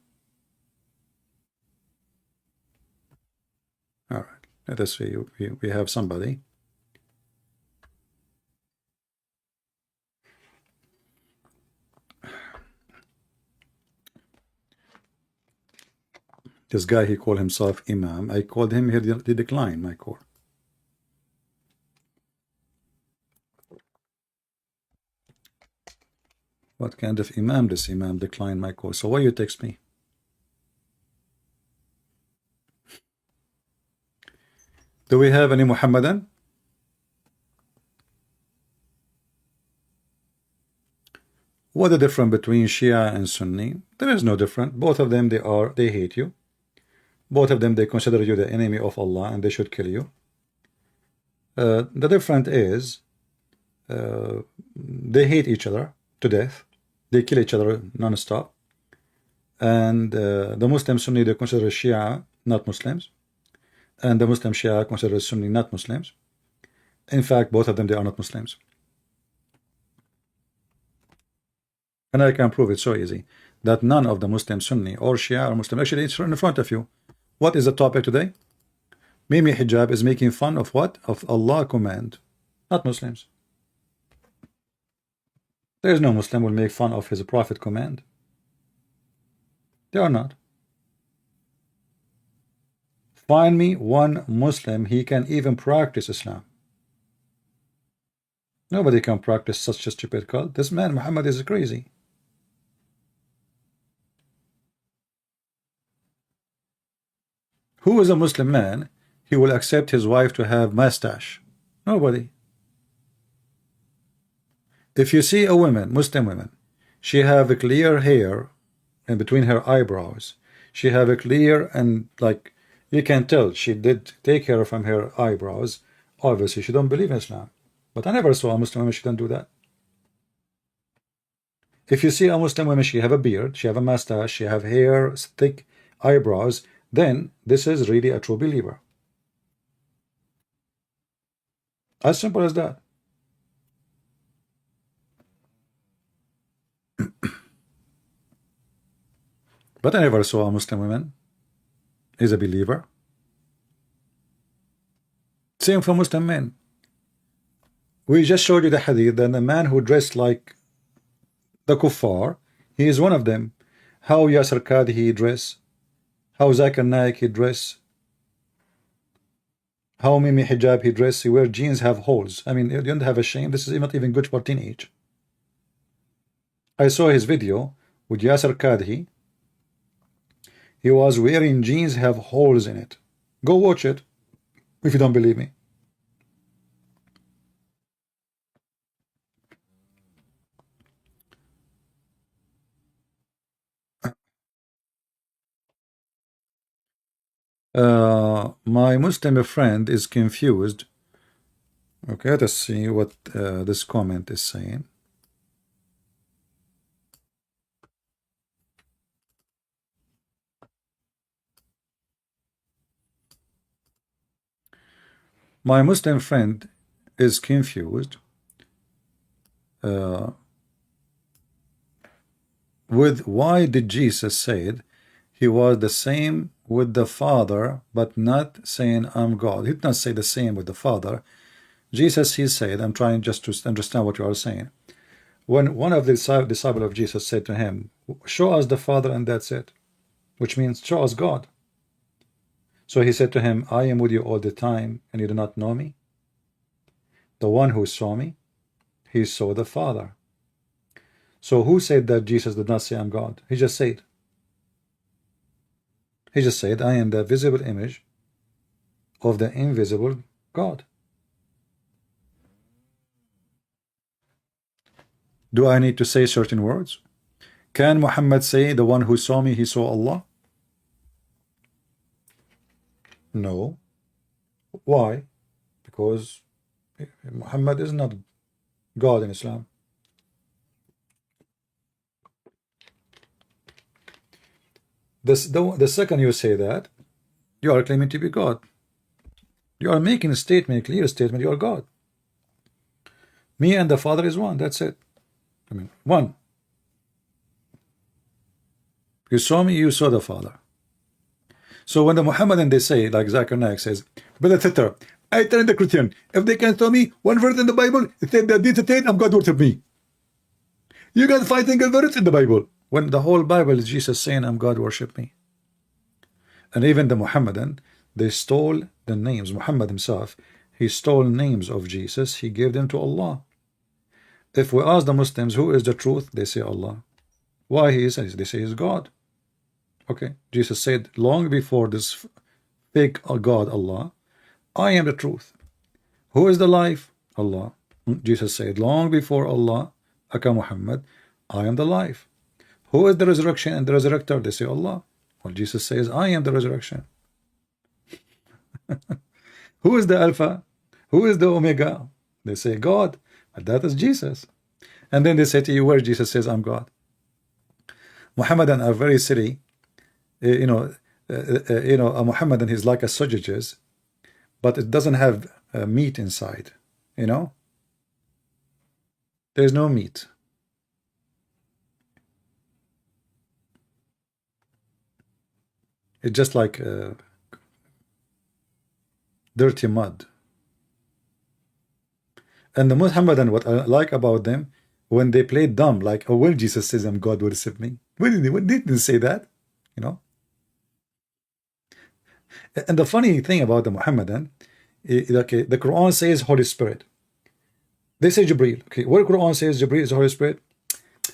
All right. Let us see. We have somebody. This guy, he called himself Imam. I called him, he declined my call. What kind of Imam? This Imam declined my call. So why you text me? Do we have any Muhammadan? What the difference between Shia and Sunni? There is no difference. Both of them, they hate you. Both of them, they consider you the enemy of Allah and they should kill you. The difference is they hate each other to death. They kill each other non-stop. And the Muslim Sunni, they consider Shia not Muslims. And the Muslim Shia consider Sunni not Muslims. In fact, both of them, they are not Muslims. And I can prove it so easy that none of the Muslim Sunni or Shia are Muslim. Actually, it's in front of you. What is the topic today? Mimi Hijab is making fun of what? Of Allah command, not Muslims. There is no Muslim will make fun of his Prophet command. They are not. Find me one Muslim, he can even practice Islam. Nobody can practice such a stupid cult. This man, Muhammad, is crazy. Who is a Muslim man? He will accept his wife to have mustache. Nobody. If you see a woman, Muslim woman, she have a clear hair in between her eyebrows. She have a clear and like you can tell she did take care from her eyebrows. Obviously, she don't believe in Islam. But I never saw a Muslim woman she don't do that. If you see a Muslim woman, she have a beard, she have a mustache, she have hair, thick eyebrows, then this is really a true believer. As simple as that. But I never saw a Muslim woman is a believer. Same for Muslim men. We just showed you the hadith that the man who dressed like the kuffar, he is one of them. How Yasir Qadhi he dress, how Zakir Naik he dress, how Mimi Hijab he dress, he wear jeans have holes. I mean, you don't have a shame. This is not even good for teenage. I saw his video with Yasir Qadhi. He was wearing jeans have holes in it. Go watch it if you don't believe me. My Muslim friend is confused. Okay, let's see what this comment is saying. My Muslim friend is confused with why did Jesus said he was the same with the Father, but not saying I'm God. He did not say the same with the Father. Jesus, he said, I'm trying just to understand what you are saying. When one of the disciples of Jesus said to him, show us the Father and that's it, which means show us God. So he said to him, I am with you all the time and you do not know me. The one who saw me, he saw the Father. So who said that Jesus did not say I'm God? He just said. He just said, I am the visible image of the invisible God. Do I need to say certain words? Can Muhammad say, the one who saw me, he saw Allah? No. Why? Because Muhammad is not God in Islam. The second you say that, you are claiming to be God. You are making a statement, a clear statement, you are God. Me and the Father is one, that's it. I mean, one. You saw me, you saw the Father. So when the Muhammadan, they say, like Zakir Naik says, Brother Thitter, I turn the Christian. If they can tell me one verse in the Bible, it said that this I'm God worship me. You got 5 single verses in the Bible. When the whole Bible is Jesus saying, I'm God, worship me. And even the Muhammadan, they stole the names. Muhammad himself, he stole names of Jesus. He gave them to Allah. If we ask the Muslims, who is the truth? They say Allah. Why he is? They say he's God. Okay. Jesus said long before this fake God, Allah, I am the truth. Who is the life? Allah. Jesus said long before Allah, Aka Muhammad, I am the life. Who is the resurrection and the resurrector? They say Allah. Well, Jesus says, I am the resurrection. Who is the Alpha? Who is the Omega? They say God. And that is Jesus. And then they say to you, where Jesus says, I'm God. Muhammadan are very silly. A Muhammadan is like a sausages, but it doesn't have meat inside. There's no meat. It's just like dirty mud. And the Muhammadan, what I like about them, when they play dumb, like, oh, well, Jesus says, I'm God, worship me. When didn't say that? And the funny thing about the Muhammadan, okay, the Quran says Holy Spirit. They say Jibreel. Okay, where Quran says Jibreel is the Holy Spirit?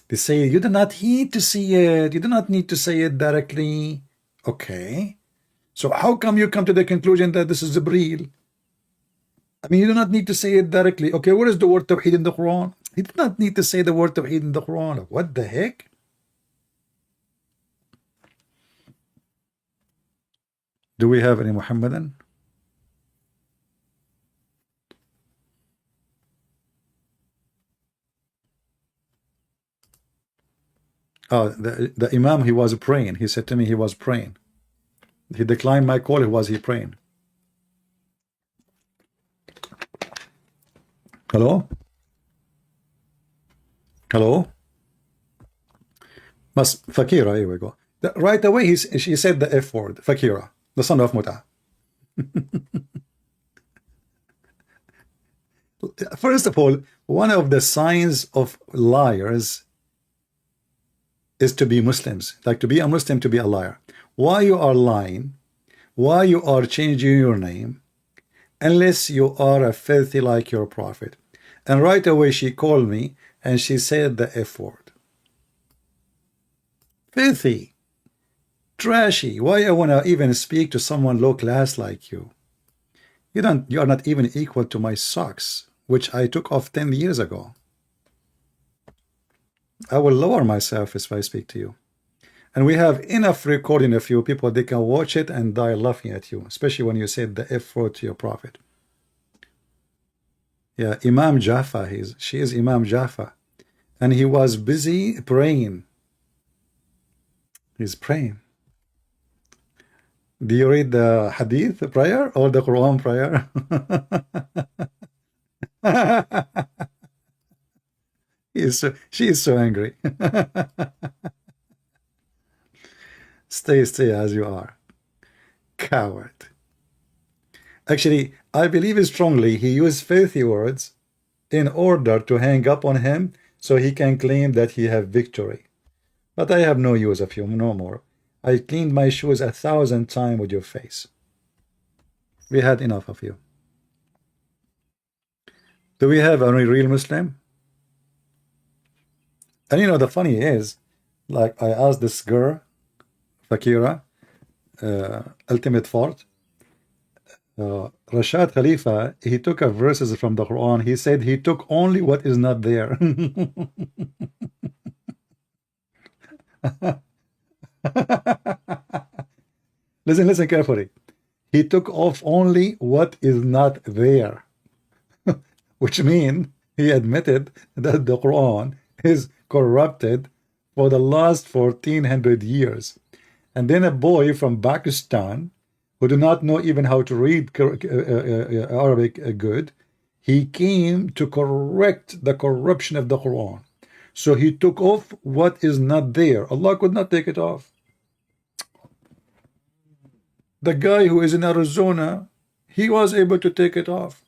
They say you do not need to see it. You do not need to say it directly. Okay. So how come you come to the conclusion that this is Jibreel? I mean, you do not need to say it directly. Okay, where is the word Tawheed in the Quran? You do not need to say the word Tawheed in the Quran. What the heck? Do we have any Muhammadan? Oh, the Imam, he was praying. He said to me he was praying. He declined my call. Was he praying? Hello? Hello? بس فكيرة, here we go. Right away, she said the F word, Fakira, the son of Muta. First of all, one of the signs of liars is to be Muslims. Like to be a Muslim, to be a liar. Why you are lying? Why you are changing your name? Unless you are a filthy like your prophet. And right away she called me and she said the F word. Filthy. Trashy. Why I want to even speak to someone low class like you? You are not even equal to my socks, which I took off 10 years ago. I will lower myself if I speak to you. And we have enough recording of you people, they can watch it and die laughing at you, especially when you said the F word to your prophet. Yeah, Imam Jaffa, she is Imam Jaffa. And he was busy praying. He's praying. Do you read the Hadith prayer or the Quran prayer? She is so angry. Stay as you are. Coward. Actually, I believe strongly he used filthy words in order to hang up on him so he can claim that he have victory. But I have no use of you no more. I cleaned my shoes 1,000 times with your face. We had enough of you. Do we have any real Muslim? And you know, the funny is, like I asked this girl, Fakira, Ultimate Fort, Rashad Khalifa, he took a verses from the Quran. He said he took only what is not there. Listen carefully. He took off only what is not there, which means he admitted that the Quran is corrupted for the last 1400 years. And then a boy from Pakistan who do not know even how to read Arabic good, he came to correct the corruption of the Quran. So he took off what is not there. Allah could not take it off. The guy who is in Arizona, he was able to take it off.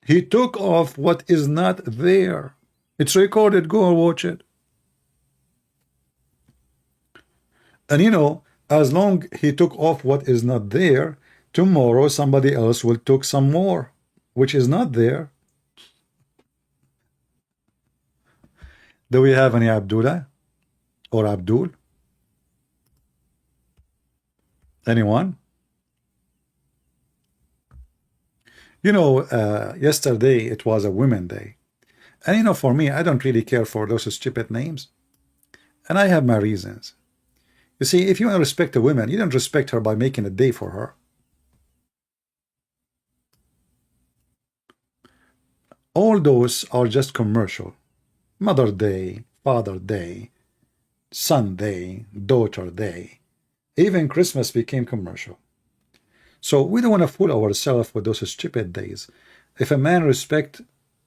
He took off what is not there. It's recorded. Go and watch it. And you know, as long he took off what is not there, tomorrow somebody else will take some more, which is not there. Do we have any Abdullah or Abdul? Anyone? You know, yesterday it was a Women Day. And you know, for me, I don't really care for those stupid names. And I have my reasons. You see, if you want to respect a woman, you don't respect her by making a day for her. All those are just commercial. Mother Day, Father Day, Son Day, Daughter Day. Even Christmas became commercial. So we don't want to fool ourselves with those stupid days. If a man respect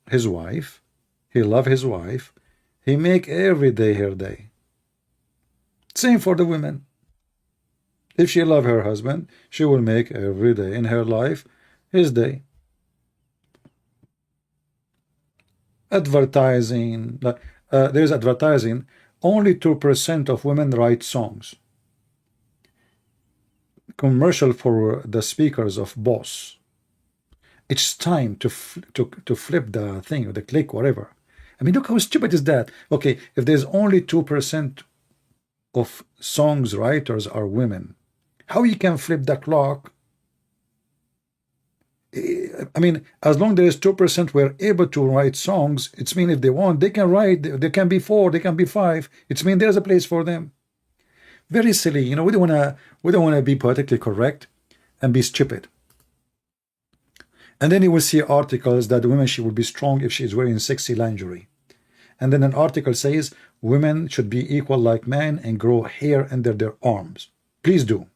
his wife, he love his wife, he make every day her day. Same for the women. If she love her husband, she will make every day in her life his day. Advertising, there's advertising. Only 2% of women write songs. Commercial for the speakers of Boss. It's time to flip the thing, the click, whatever. I mean, look how stupid is that. Okay, if there's only 2% of songs writers are women, how you can flip the clock? I mean, as long as 2% were able to write songs, it's mean if they want, they can write. They can be 4, they can be 5. It's mean there's a place for them. Very silly. You know, we don't want to be politically correct and be stupid. And then you will see articles that women, she will be strong if she is wearing sexy lingerie. And then an article says women should be equal like men and grow hair under their arms. Please do.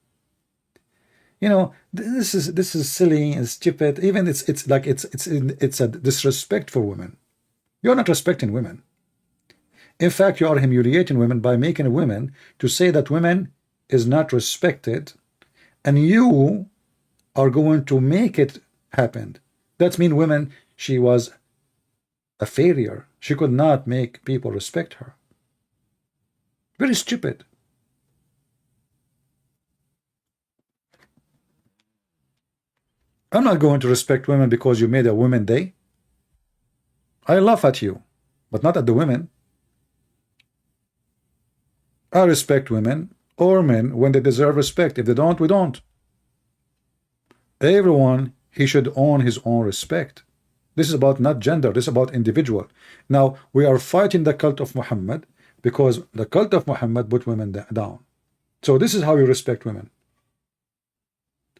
You know, this is silly and stupid. Even it's a disrespect for women. You're not respecting women. In fact, you are humiliating women by making women to say that women is not respected, and you are going to make it happen. That means women, she was a failure. She could not make people respect her. Very stupid. I'm not going to respect women because you made a women day. I laugh at you, but not at the women. I respect women or men when they deserve respect. If they don't, we don't. Everyone, he should own his own respect. This is about not gender, this is about individual. Now, we are fighting the cult of Muhammad because the cult of Muhammad put women down. So this is how you respect women.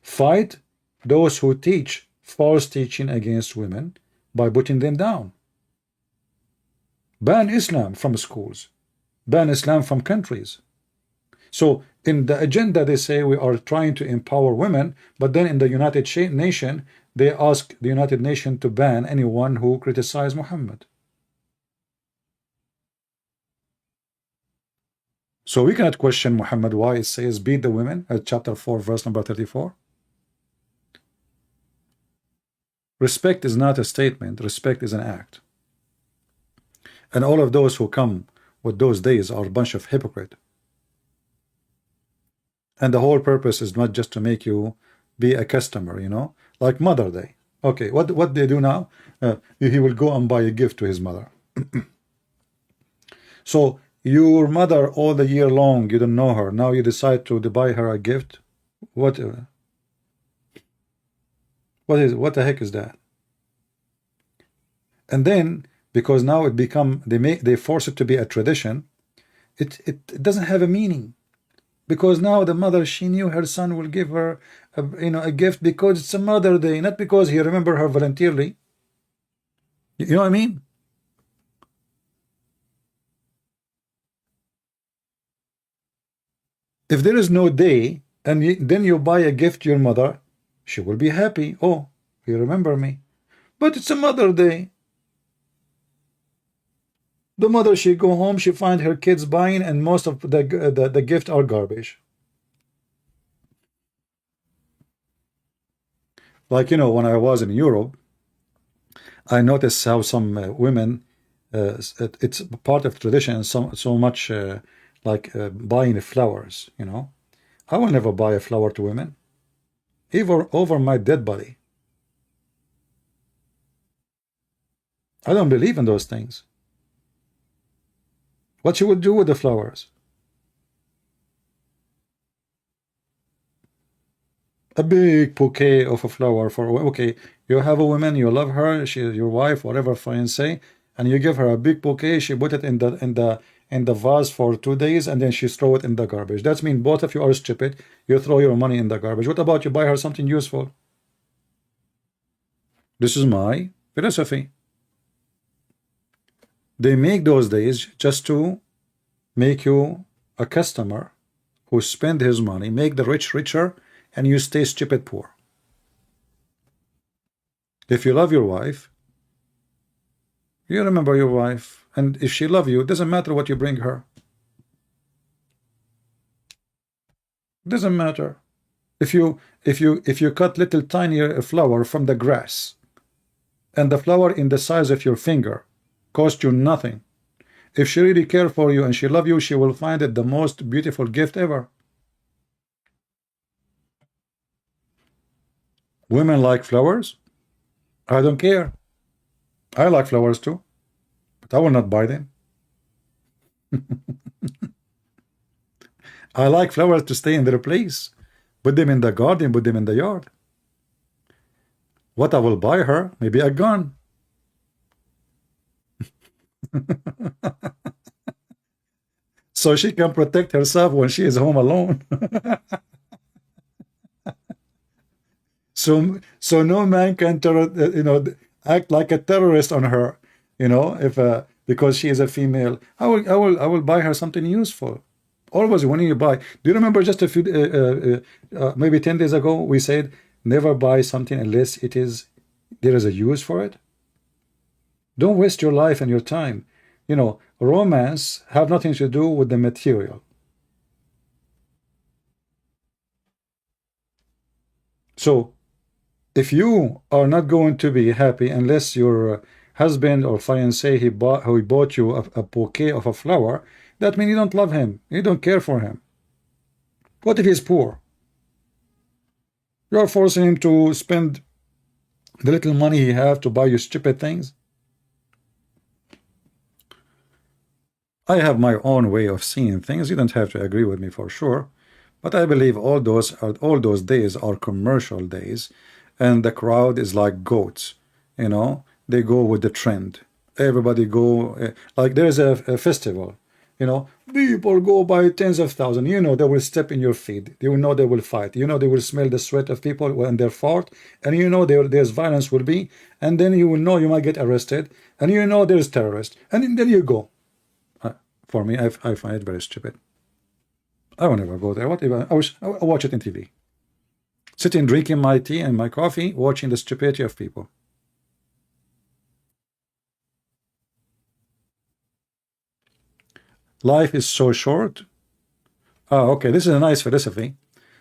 Fight those who teach false teaching against women by putting them down. Ban Islam from schools. Ban Islam from countries. So in the agenda they say we are trying to empower women, but then in the United Nations they ask the United Nations to ban anyone who criticizes Muhammad. So we cannot question Muhammad why it says beat the women at chapter 4 verse number 34. Respect is not a statement, respect is an act. And all of those who come with those days are a bunch of hypocrites. And the whole purpose is not just to make you be a customer, you know, like Mother Day. Okay, what they do now? He will go and buy a gift to his mother. So your mother all the year long, you don't know her. Now you decide to buy her a gift. What the heck is that? And then because now it become they force it to be a tradition, it doesn't have a meaning. Because now the mother, she knew her son will give her a gift because it's a Mother Day, not because he remembered her voluntarily. You know what I mean? If there is no day and then you buy a gift to your mother, she will be happy. Oh, you remember me. But it's a Mother Day. The mother, she go home, she find her kids buying, and most of the gift are garbage. Like, you know, when I was in Europe, I noticed how some women, it's part of tradition, so much like buying flowers, you know. I will never buy a flower to women, even over my dead body. I don't believe in those things. What you would do with the flowers? A big bouquet of a flower for, okay, you have a woman, you love her, she's your wife, whatever, fiancé, and you give her a big bouquet, she put it in the vase for 2 days, and then she throw it in the garbage. That means both of you are stupid. You throw your money in the garbage. What about you buy her something useful? This is my philosophy. They make those days just to make you a customer who spend his money, make the rich richer, and you stay stupid poor. If you love your wife, you remember your wife, and if she loves you, it doesn't matter what you bring her. It doesn't matter. If you cut little tiny flower from the grass, and the flower in the size of your finger cost you nothing, if she really care for you and she love you, she will find it the most beautiful gift ever. Women like flowers. I don't care. I like flowers too, but I will not buy them. I like flowers to stay in their place. Put them in the garden, put them in the yard. What I will buy her, maybe a gun. So she can protect herself when she is home alone. So no man can act like a terrorist on her, if because she is a female. I will buy her something useful. Always when you buy, do you remember just a few maybe 10 days ago we said never buy something unless there is a use for it. Don't waste your life and your time romance have nothing to do with the material. So if you are not going to be happy unless your husband or fiancé he bought you a bouquet of a flower, that means you don't love him, you don't care for him. What if he's poor? You're forcing him to spend the little money he have to buy you stupid things. I have my own way of seeing things. You don't have to agree with me for sure, but I believe all those days are commercial days, and the crowd is like goats. They go with the trend. Everybody go like there's a festival. People go by tens of thousands. They will step in your feet. They will fight. They will smell the sweat of people when they're fart, and there's violence will be, and then you will know you might get arrested, and there's terrorists, and then you go. For me, I find it very stupid. I will never go there. Whatever. I watch it in TV. Sitting, drinking my tea and my coffee, watching the stupidity of people. Life is so short. Okay, this is a nice philosophy.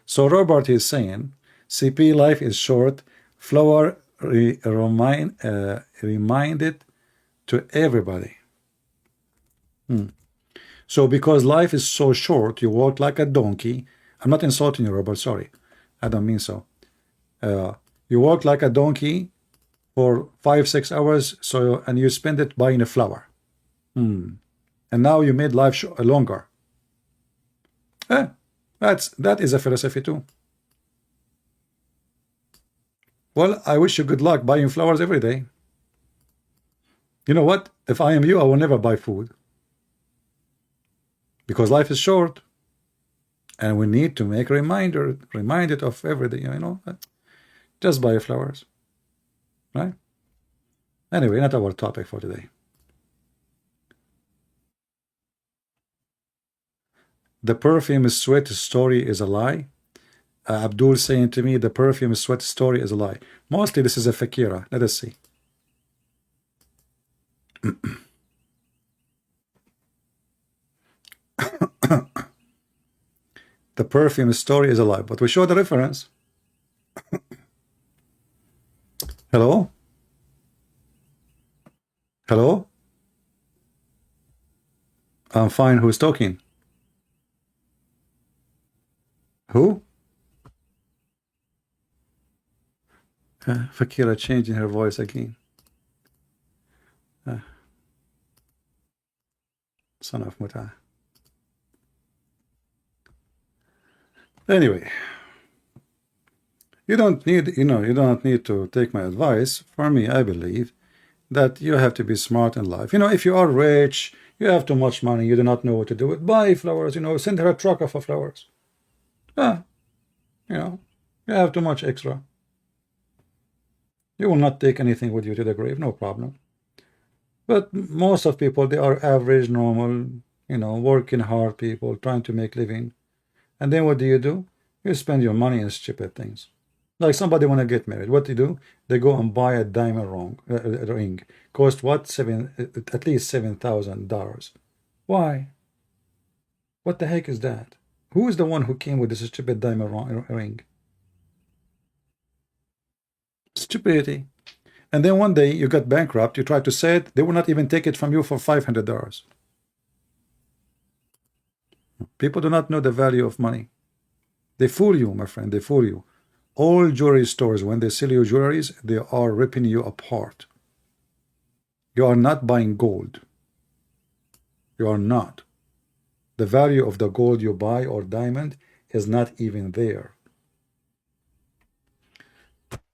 So Robert is saying, CP, life is short. Flower reminded to everybody. So because life is so short, you walk like a donkey. I'm not insulting you, Robert, sorry. I don't mean so. You walk like a donkey for 5-6 hours, and you spend it buying a flower. And now you made life longer. That is a philosophy too. Well, I wish you good luck buying flowers every day. You know what? If I am you, I will never buy food. Because life is short, and we need to make reminded of everything, just buy flowers, right? Anyway, not our topic for today. The perfume sweat story is a lie. Abdul saying to me, the perfume sweat story is a lie. Mostly this is a fakira. Let us see. The perfume story is a lie, but we show the reference. Hello? Hello? I'm fine. Who's talking? Who? Fakira changing her voice again. Son of Muta. Anyway, you don't need to take my advice. For me, I believe that you have to be smart in life. If you are rich, you have too much money, you do not know what to do with, buy flowers, send her a truck of flowers. You have too much extra. You will not take anything with you to the grave, no problem. But most of people, they are average, normal, working hard people, trying to make living. And then what do? You spend your money in stupid things. Like somebody want to get married. What do? They go and buy a diamond ring. Cost what? At least $7,000. Why? What the heck is that? Who is the one who came with this stupid diamond ring? Stupidity. And then one day you got bankrupt, you tried to sell it, they will not even take it from you for $500. People do not know the value of money. They fool you, my friend, they fool you. All jewelry stores, when they sell you jewelries, they are ripping you apart. You are not buying gold. You are not. The value of the gold you buy or diamond is not even there.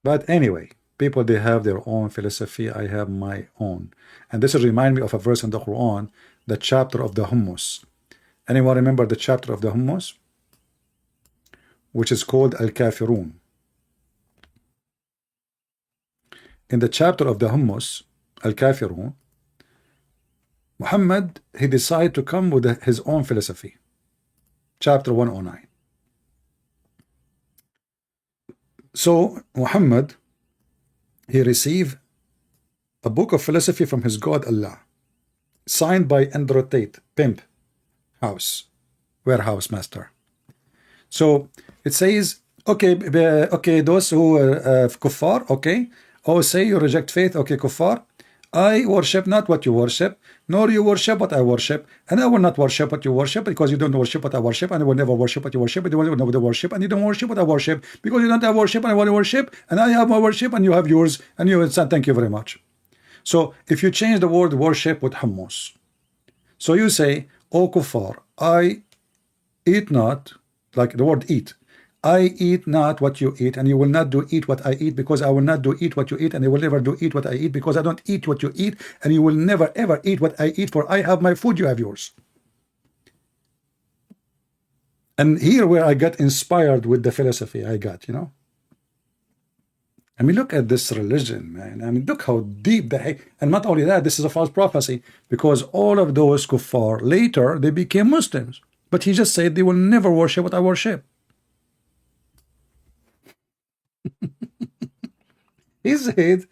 But anyway, people, they have their own philosophy. I have my own. And this will remind me of a verse in the Quran, the chapter of the hummus. Anyone remember the chapter of the hummus? Which is called Al-Kafirun. In the chapter of the hummus, Al-Kafirun, Muhammad, he decided to come with his own philosophy. Chapter 109. So Muhammad, he received a book of philosophy from his God Allah. signed by Andrew Tate, pimp, house, warehouse master. So it says, okay, okay, those who are kuffar, okay, oh, say you reject faith, okay, kuffar, I worship not what you worship, nor you worship what I worship, and I will not worship what you worship, because you don't worship what I worship, and I will never worship what you worship, and you will never worship, and you don't worship what I worship, because you don't have worship, and I want to worship, and I have my worship, and you have yours, and you will say, thank you very much. So if you change the word worship with hummus, so you say, O kuffar, I eat not, like the word eat, I eat not what you eat, and you will not do eat what I eat, because I will not do eat what you eat, and I will never do eat what I eat, because I don't eat what you eat, and you will never ever eat what I eat, for I have my food, you have yours. And here where I got inspired with the philosophy I got, you know. I mean, look at this religion, man. I mean, look how deep the heck. And not only that, this is a false prophecy, because all of those kuffar later they became Muslims, but he just said they will never worship what I worship. He said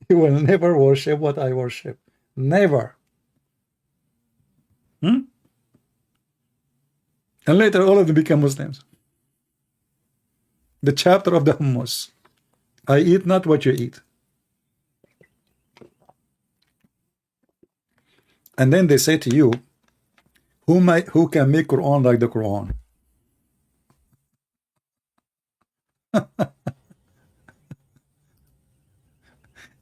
he will never worship what I worship. Never. And later all of them become Muslims. The chapter of the hummus. I eat not what you eat. And then they say to you, who can make Quran like the Quran?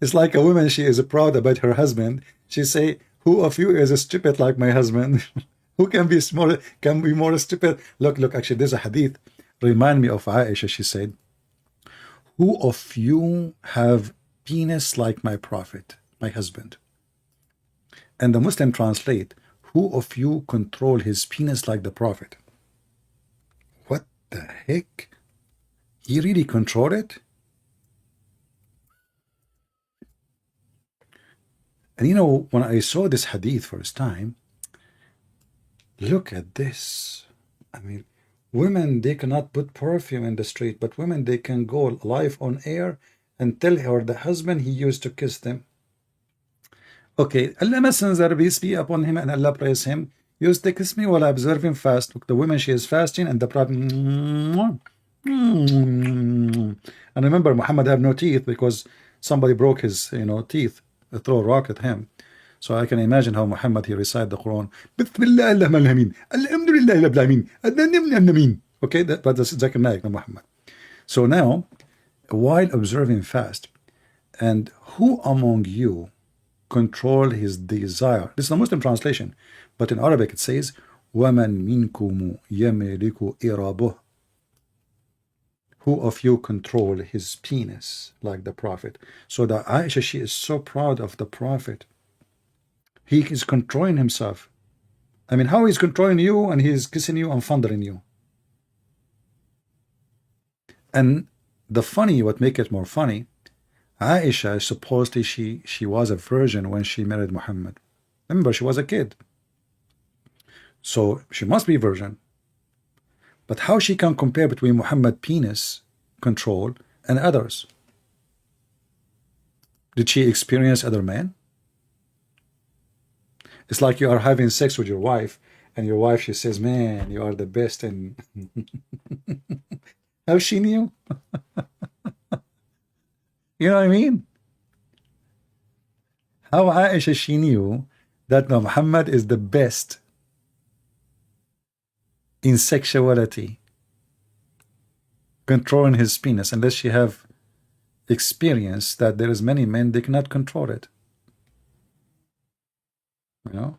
It's like a woman, she is proud about her husband. She say, who of you is stupid like my husband? Who can be smaller, can be more stupid? Look, actually, there's a hadith. Remind me of Aisha, she said, who of you have penis like my prophet, my husband? And the Muslim translate, who of you control his penis like the prophet? What the heck? He really control it? And you know, when I saw this hadith first time, look at this. I mean, women, they cannot put perfume in the street, but women, they can go live on air and tell her the husband he used to kiss them. Okay, Allah Messenger, peace be upon him and Allah praise him, used to kiss me while observing fast. Look, the woman, she is fasting, and the Prophet. And remember, Muhammad had no teeth because somebody broke his, teeth, throw a rock at him. So I can imagine how Muhammad, he recite the Quran. Okay, but that's Zakir Naik, not Muhammad. So now, while observing fast, and who among you control his desire? This is the Muslim translation, but in Arabic it says, وَمَنْ مِنْكُمُ يَمِلِكُ إِرَابُهُ. Who of you control his penis like the Prophet? So that Aisha, she is so proud of the Prophet. He is controlling himself. I mean, how he's controlling you and he's kissing you and fondling you. And the funny, what make it more funny, Aisha, supposedly she was a virgin when she married Muhammad. Remember, she was a kid. So she must be a virgin. But how she can compare between Muhammad penis control and others? Did she experience other men? It's like you are having sex with your wife, and your wife, she says, man, you are the best. And how she knew? You know what I mean? How Aisha, she knew that no, Muhammad is the best in sexuality, controlling his penis, unless she have experience that there is many men, they cannot control it. You know?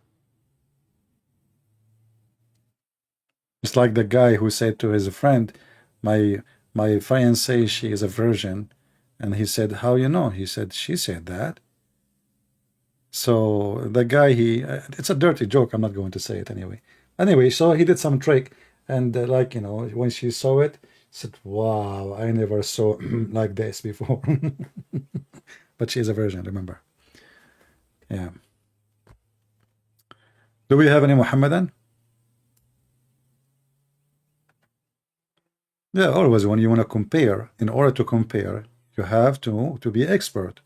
It's like the guy who said to his friend, my fiancée, she is a virgin. And he said, how you know? He said, she said that. So the guy, it's a dirty joke. I'm not going to say it anyway. Anyway, so he did some trick. And when she saw it, she said, wow, I never saw like this before. But she is a virgin, remember. Yeah. Do we have any Muhammadan? Yeah, always when you want to compare, in order to compare, you have to be expert.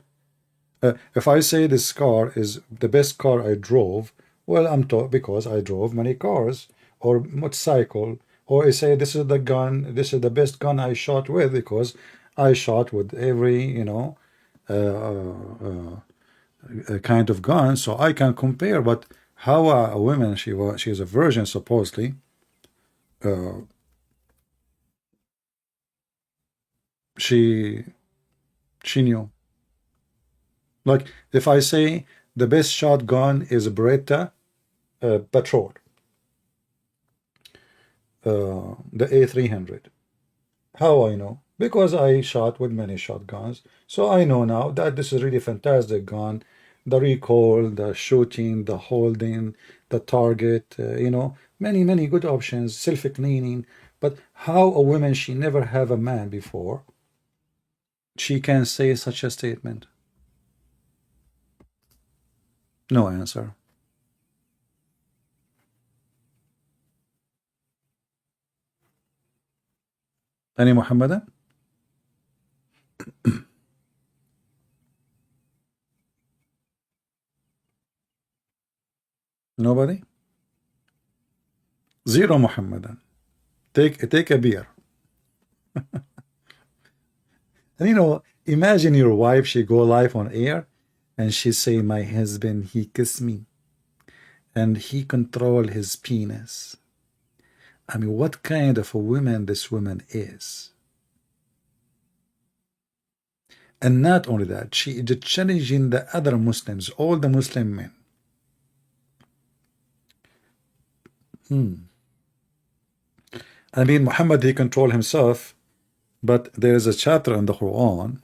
If I say this car is the best car I drove, Well, I'm told because I drove many cars or motorcycle, or I say this is the gun, this is the best gun I shot with because I shot with every, kind of gun, so I can compare. But how a woman, she's a virgin supposedly, uh, she she knew. Like if I say the best shotgun is Beretta Patrol, the A300. How I know? Because I shot with many shotguns. So I know now that this is really fantastic gun. The recoil, the shooting, the holding, the target, many good options, self-cleaning. But how a woman, she never have a man before, she can say such a statement? No answer. Any Muhammadan? Nobody? Zero Muhammadan. Take a beer. And imagine your wife, she go live on air and she say, my husband, he kiss me and he control his penis. I mean, what kind of a woman this woman is? And not only that, she is challenging the other Muslims, all the Muslim men. I mean, Muhammad, he control himself, but there is a chapter in the Quran,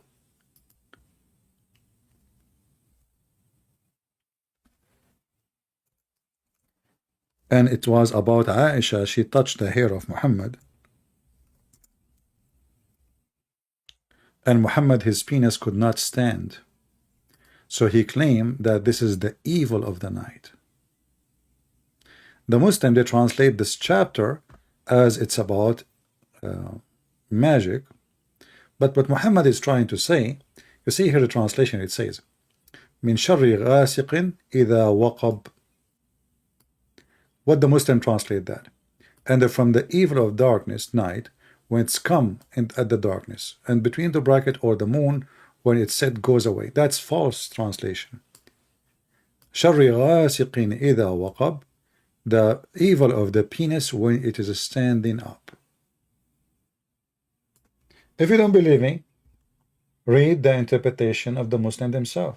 and it was about Aisha. She touched the hair of Muhammad, and Muhammad, his penis could not stand. So he claimed that this is the evil of the night. The Muslim, they translate this chapter as it's about magic. But what Muhammad is trying to say, you see here the translation, it says, min sharri ghasiqin idha waqab. What the Muslim translate that? And from the evil of darkness, night, when it's come in, at the darkness, and between the bracket or the moon, when it's set, goes away. That's false translation. Sharri ghasiqin idha waqab, the evil of the penis when it is standing up. If you don't believe me, read the interpretation of the Muslim themselves.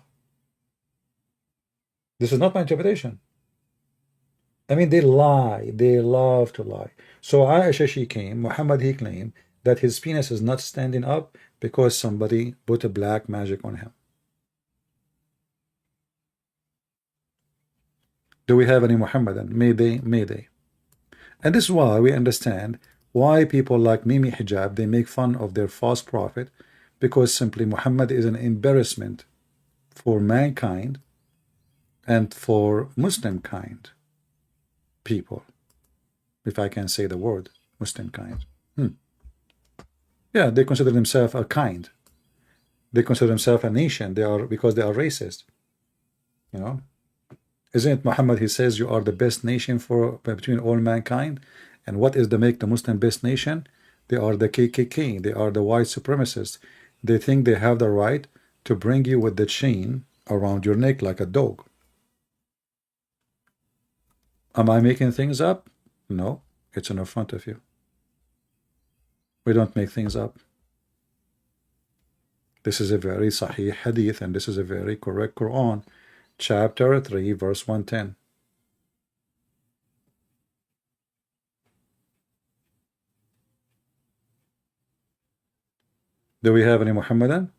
This is not my interpretation. I mean, they lie. They love to lie. So Aisha, she came, Muhammad, he claimed that his penis is not standing up because somebody put a black magic on him. Do we have any Muhammadan? Mayday, mayday. And this is why we understand why people like Mimi Hijab, they make fun of their false prophet, because simply Muhammad is an embarrassment for mankind and for Muslim kind people, if I can say the word Muslim kind. Yeah, they consider themselves a kind. They consider themselves a nation. They are, because they are racist. Isn't it Muhammad? He says you are the best nation for between all mankind. And what is the make the Muslim best nation? They are the KKK. They are the white supremacists. They think they have the right to bring you with the chain around your neck like a dog. Am I making things up? No, it's in front of you. We don't make things up. This is a very Sahih Hadith, and this is a very correct Quran. Chapter 3, verse 110. Do we have any Muhammadan?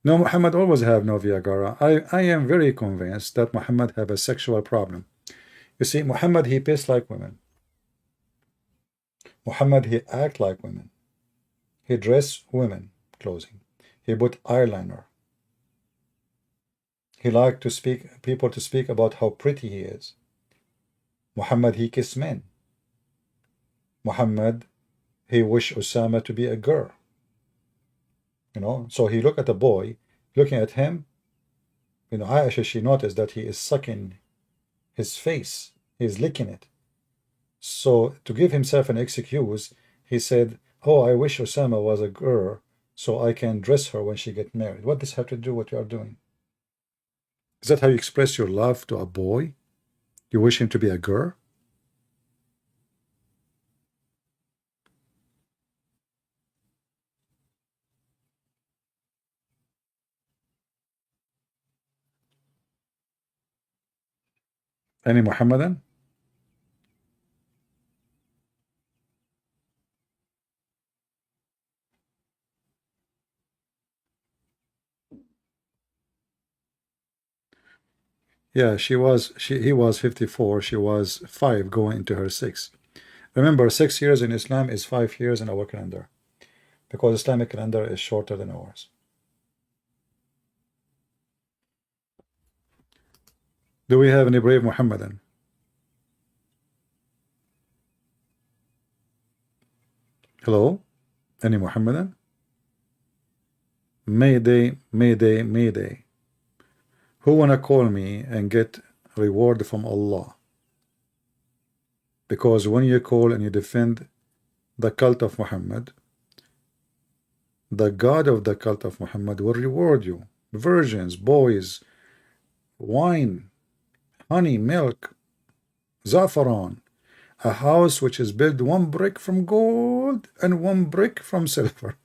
No, Muhammad always have no Viagra. I am very convinced that Muhammad have a sexual problem. You see, Muhammad, he pissed like women. Muhammad, he act like women. He dress women clothing. He put eyeliner. He liked to speak people to speak about how pretty he is. Muhammad, he kiss men. Muhammad, he wish Osama to be a girl. you know. So he looked at the boy, looking at him, you know, Aisha, she noticed that he is sucking his face, he's licking it. So to give himself an excuse, he said, oh, I wish Osama was a girl so I can dress her when she get married. What does this have to do with what you are doing? Is that how you express your love to a boy? You wish him to be a girl? Any Muhammadan? Yeah, he was 54, she was 5 going into her 6. Remember, 6 years in Islam is 5 years in our calendar, because Islamic calendar is shorter than ours. Do we have any brave Muhammadan? Hello? Any Muhammadan? Mayday, Mayday, Mayday. Who wanna call me and get reward from Allah? Because when you call and you defend the cult of Muhammad, the God of the cult of Muhammad will reward you. Virgins, boys, wine, honey, milk, za'faran, a house which is built 1 brick from gold and 1 brick from silver.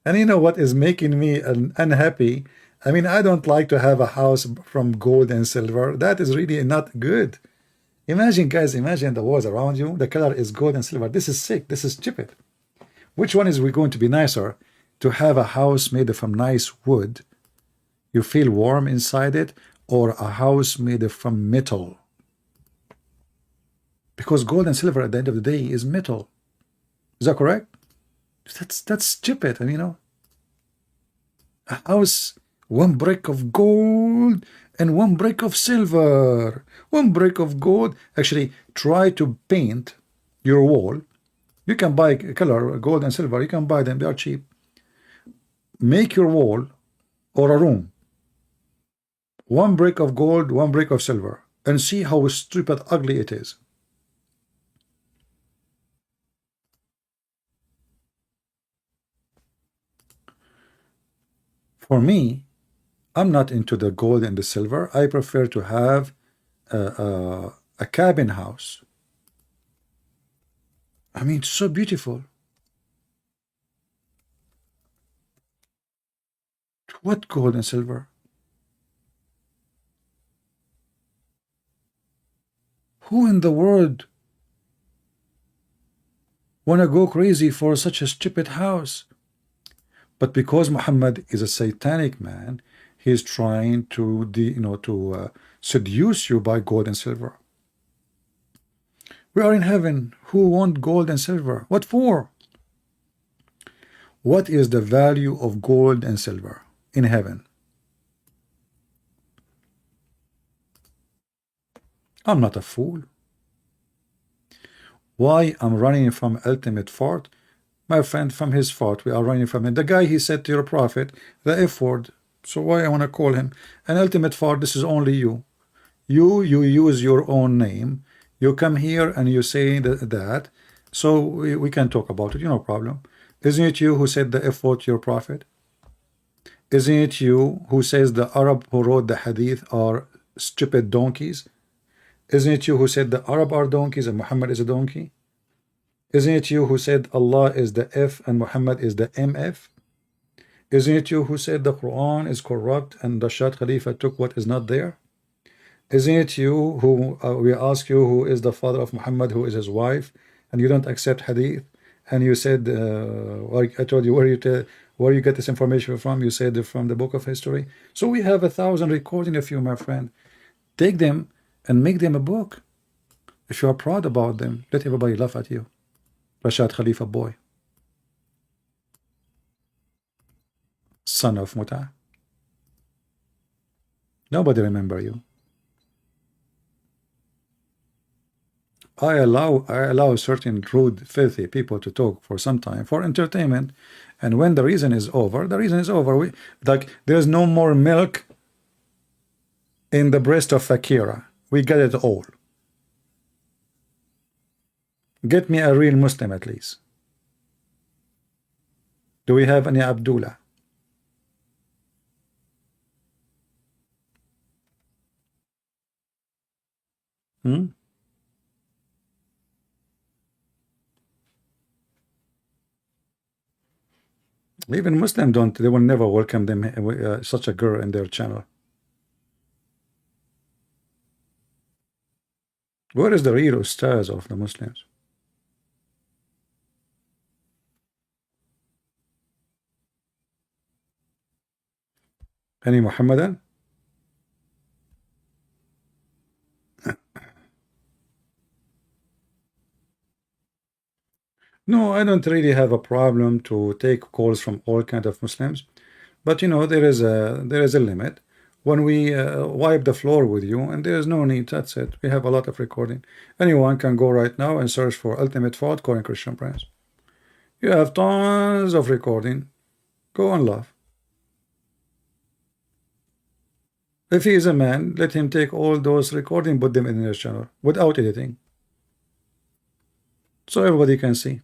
And you know what is making me unhappy? I mean, I don't like to have a house from gold and silver. That is really not good. Imagine, guys, imagine the walls around you. The color is gold and silver. This is sick. This is stupid. Which one is we going to be nicer? To have a house made from nice wood, you feel warm inside it, or a house made from metal? Because gold and silver at the end of the day is metal. Is that correct? That's stupid. I mean, you know, a house, 1 brick of gold and 1 brick of silver. 1 brick of gold. Actually, try to paint your wall. You can buy color gold and silver. You can buy them. They are cheap. Make your wall or a room 1 brick of gold, 1 brick of silver, and see how stupid ugly it is. For me, I'm not into the gold and the silver. I prefer to have a cabin house. I mean, it's so beautiful. What gold and silver? Who in the world wanna go crazy for such a stupid house? But because Muhammad is a satanic man, he's trying to seduce you by gold and silver. We are in heaven. Who want gold and silver? What for? What is the value of gold and silver in heaven? I'm not a fool. Why I'm running from ultimate fort? My friend, from his fort, we are running from him. The guy, he said to your prophet, the F word. So why I want to call him an ultimate fort? This is only you. You use your own name. You come here and you say that. So we can talk about it. No problem. Isn't it you who said the F word to your prophet? Isn't it you who says the Arab who wrote the hadith are stupid donkeys? Isn't it you who said the Arab are donkeys and Muhammad is a donkey? Isn't it you who said Allah is the F and Muhammad is the MF? Isn't it you who said the Quran is corrupt and the Shah Khalifa took what is not there? Isn't it you who we ask you who is the father of Muhammad, who is his wife, and you don't accept hadith? And you said, I told you where you get this information from. You said from the book of history. So we have 1,000 recording of you, my friend. Take them and make them a book. If you are proud about them, let everybody laugh at you. Rashad Khalifa boy, son of Muta. Nobody remember you. I allow certain rude, filthy people to talk for some time for entertainment, And when the reason is over, the reason is over. Like there's no more milk in the breast of Fakira. We get it all. Get me a real Muslim at least. Do we have any Abdullah? Even Muslim don't, they will never welcome them, such a girl in their channel. Where is the real ustaz of the Muslims? Any Muhammadan? No, I don't really have a problem to take calls from all kinds of Muslims, but you know there is a limit. When we wipe the floor with you, and there is no need. That's it. We have a lot of recording. Anyone can go right now and search for ultimate fault calling Christian Prince. You have tons of recording. Go and laugh. If he is a man, let him take all those recording, put them in his channel without editing, so everybody can see.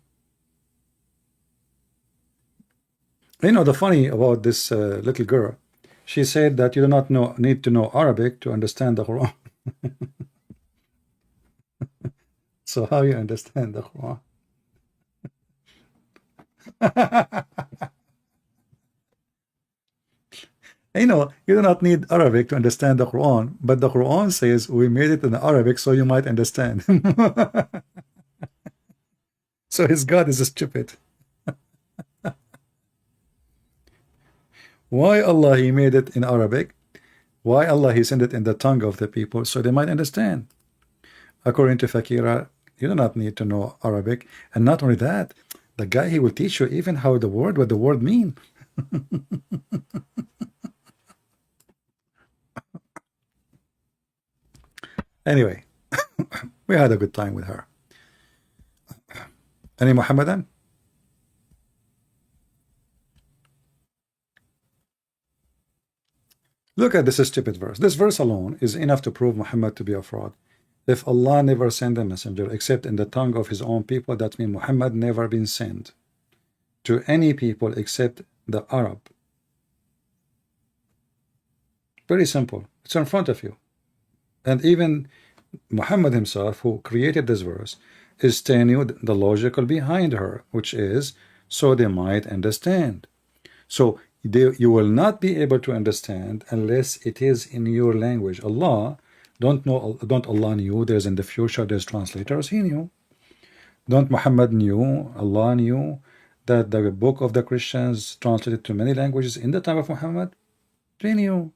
You know the funny about this little girl, she said that you do not need to know Arabic to understand the Quran. So how you understand the Quran? You know, you do not need Arabic to understand the Quran, but the Quran says we made it in Arabic so you might understand. So his God is stupid. Why Allah He made it in Arabic? Why Allah He sent it in the tongue of the people so they might understand? According to Fakira, you do not need to know Arabic, and not only that, the guy He will teach you even how the word, what the word mean. Anyway, we had a good time with her. Any Muhammadan? Look at this stupid verse. This verse alone is enough to prove Muhammad to be a fraud. If Allah never sent a messenger except in the tongue of his own people, that means Muhammad never been sent to any people except the Arab. Very simple. It's in front of you. And even Muhammad himself, who created this verse, is telling you the logical behind her, which is so they might understand. So you will not be able to understand unless it is in your language. Allah don't Allah knew there's in the future there's translators? He knew. Don't Muhammad knew, Allah knew that the book of the Christians translated to many languages in the time of Muhammad? He knew.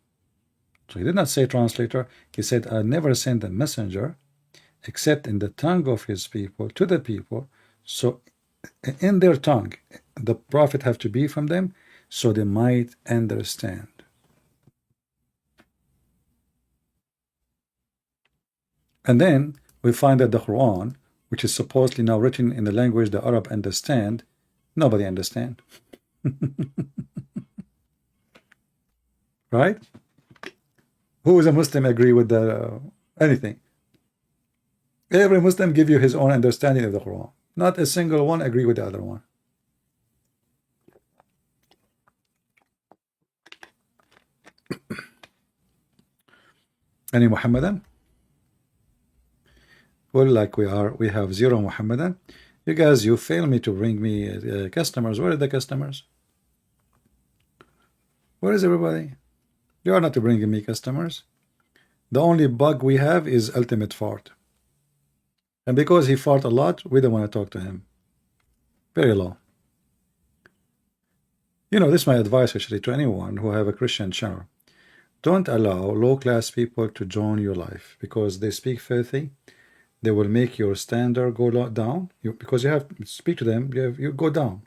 So he did not say translator. He said, I never sent a messenger except in the tongue of his people to the people. So in their tongue, the prophet have to be from them so they might understand. And then we find that the Quran, which is supposedly now written in the language the Arab understand, nobody understand. Right? Who is a Muslim agree with the anything? Every Muslim give you his own understanding of the Quran. Not a single one agree with the other one. Any Muhammadan? Well, like we have zero Muhammadan. You guys, you fail me to bring me customers. Where are the customers? Where is everybody? You are not bringing me customers. The only bug we have is ultimate fart. And because he fart a lot, we don't want to talk to him. Very low. You know, this is my advice actually to anyone who have a Christian channel. Don't allow low-class people to join your life because they speak filthy. They will make your standard go down. Because you have to speak to them, you go down.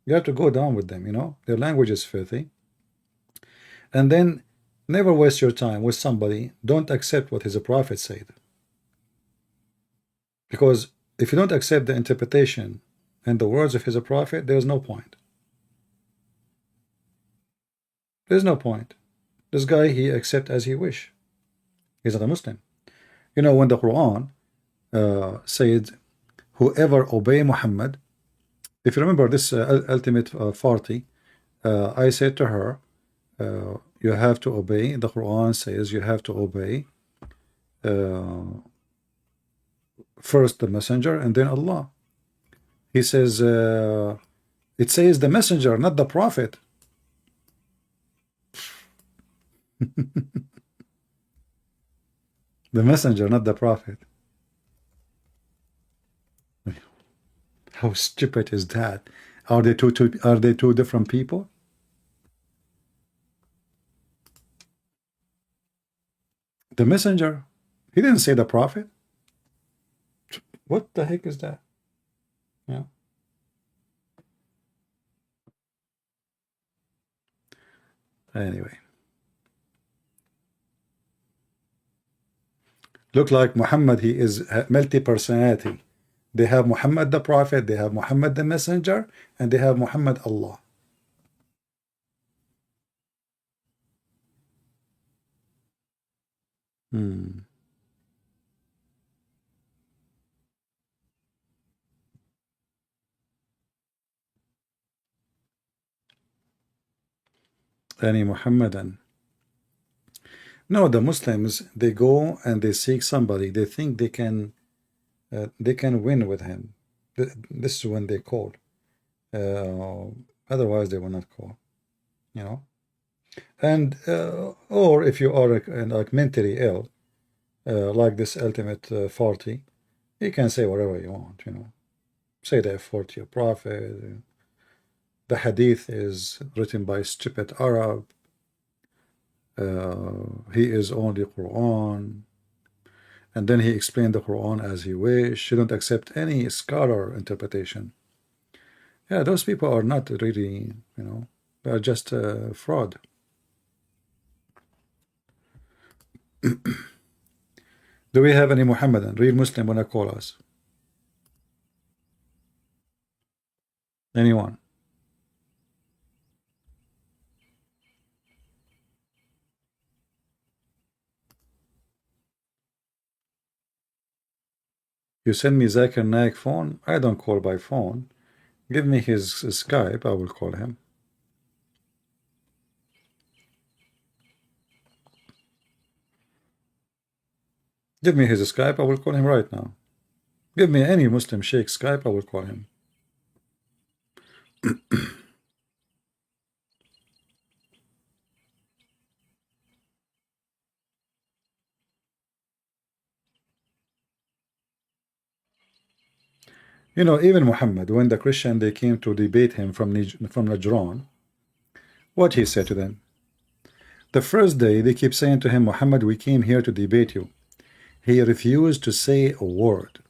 You have to go down with them, you know. Their language is filthy. And then never waste your time with somebody. Don't accept what his prophet said. Because if you don't accept the interpretation and the words of his prophet, there's no point. There's no point. This guy, he accept as he wish. He's not a Muslim. You know, when the Quran said, whoever obey Muhammad, if you remember this ultimate 40, I said to her, you have to obey. The Quran says you have to obey first the messenger and then Allah. He says, it says the messenger, not the prophet. The messenger, not the prophet. How stupid is that? Are they two different people? The messenger. He didn't say the prophet. What the heck is that? Yeah. Anyway. Look like Muhammad, he is multi-personality. They have Muhammad the prophet, they have Muhammad the messenger, and they have Muhammad Allah. Any Muhammadan. No, the Muslims, they go and they seek somebody. They think they can win with him. This is when they call. Otherwise, they will not call. You know. And or if you are like mentally ill, like this ultimate 40, you can say whatever you want. You know, say the 40 prophet. The hadith is written by stupid Arab. He is only Quran, and then he explained the Quran as he wished. He don't accept any scholar interpretation. Yeah, those people are not really, you know, they are just fraud. Do we have any Muhammadan, real Muslim, wanna call us? Anyone? You send me Zakir Naik phone? I don't call by phone. Give me his Skype, I will call him. Give me his Skype, I will call him right now. Give me any Muslim Sheikh Skype, I will call him. You know, even Muhammad, when the Christian they came to debate him from Najran, what he said to them? The first day they keep saying to him, Muhammad, we came here to debate you. He refused to say a word.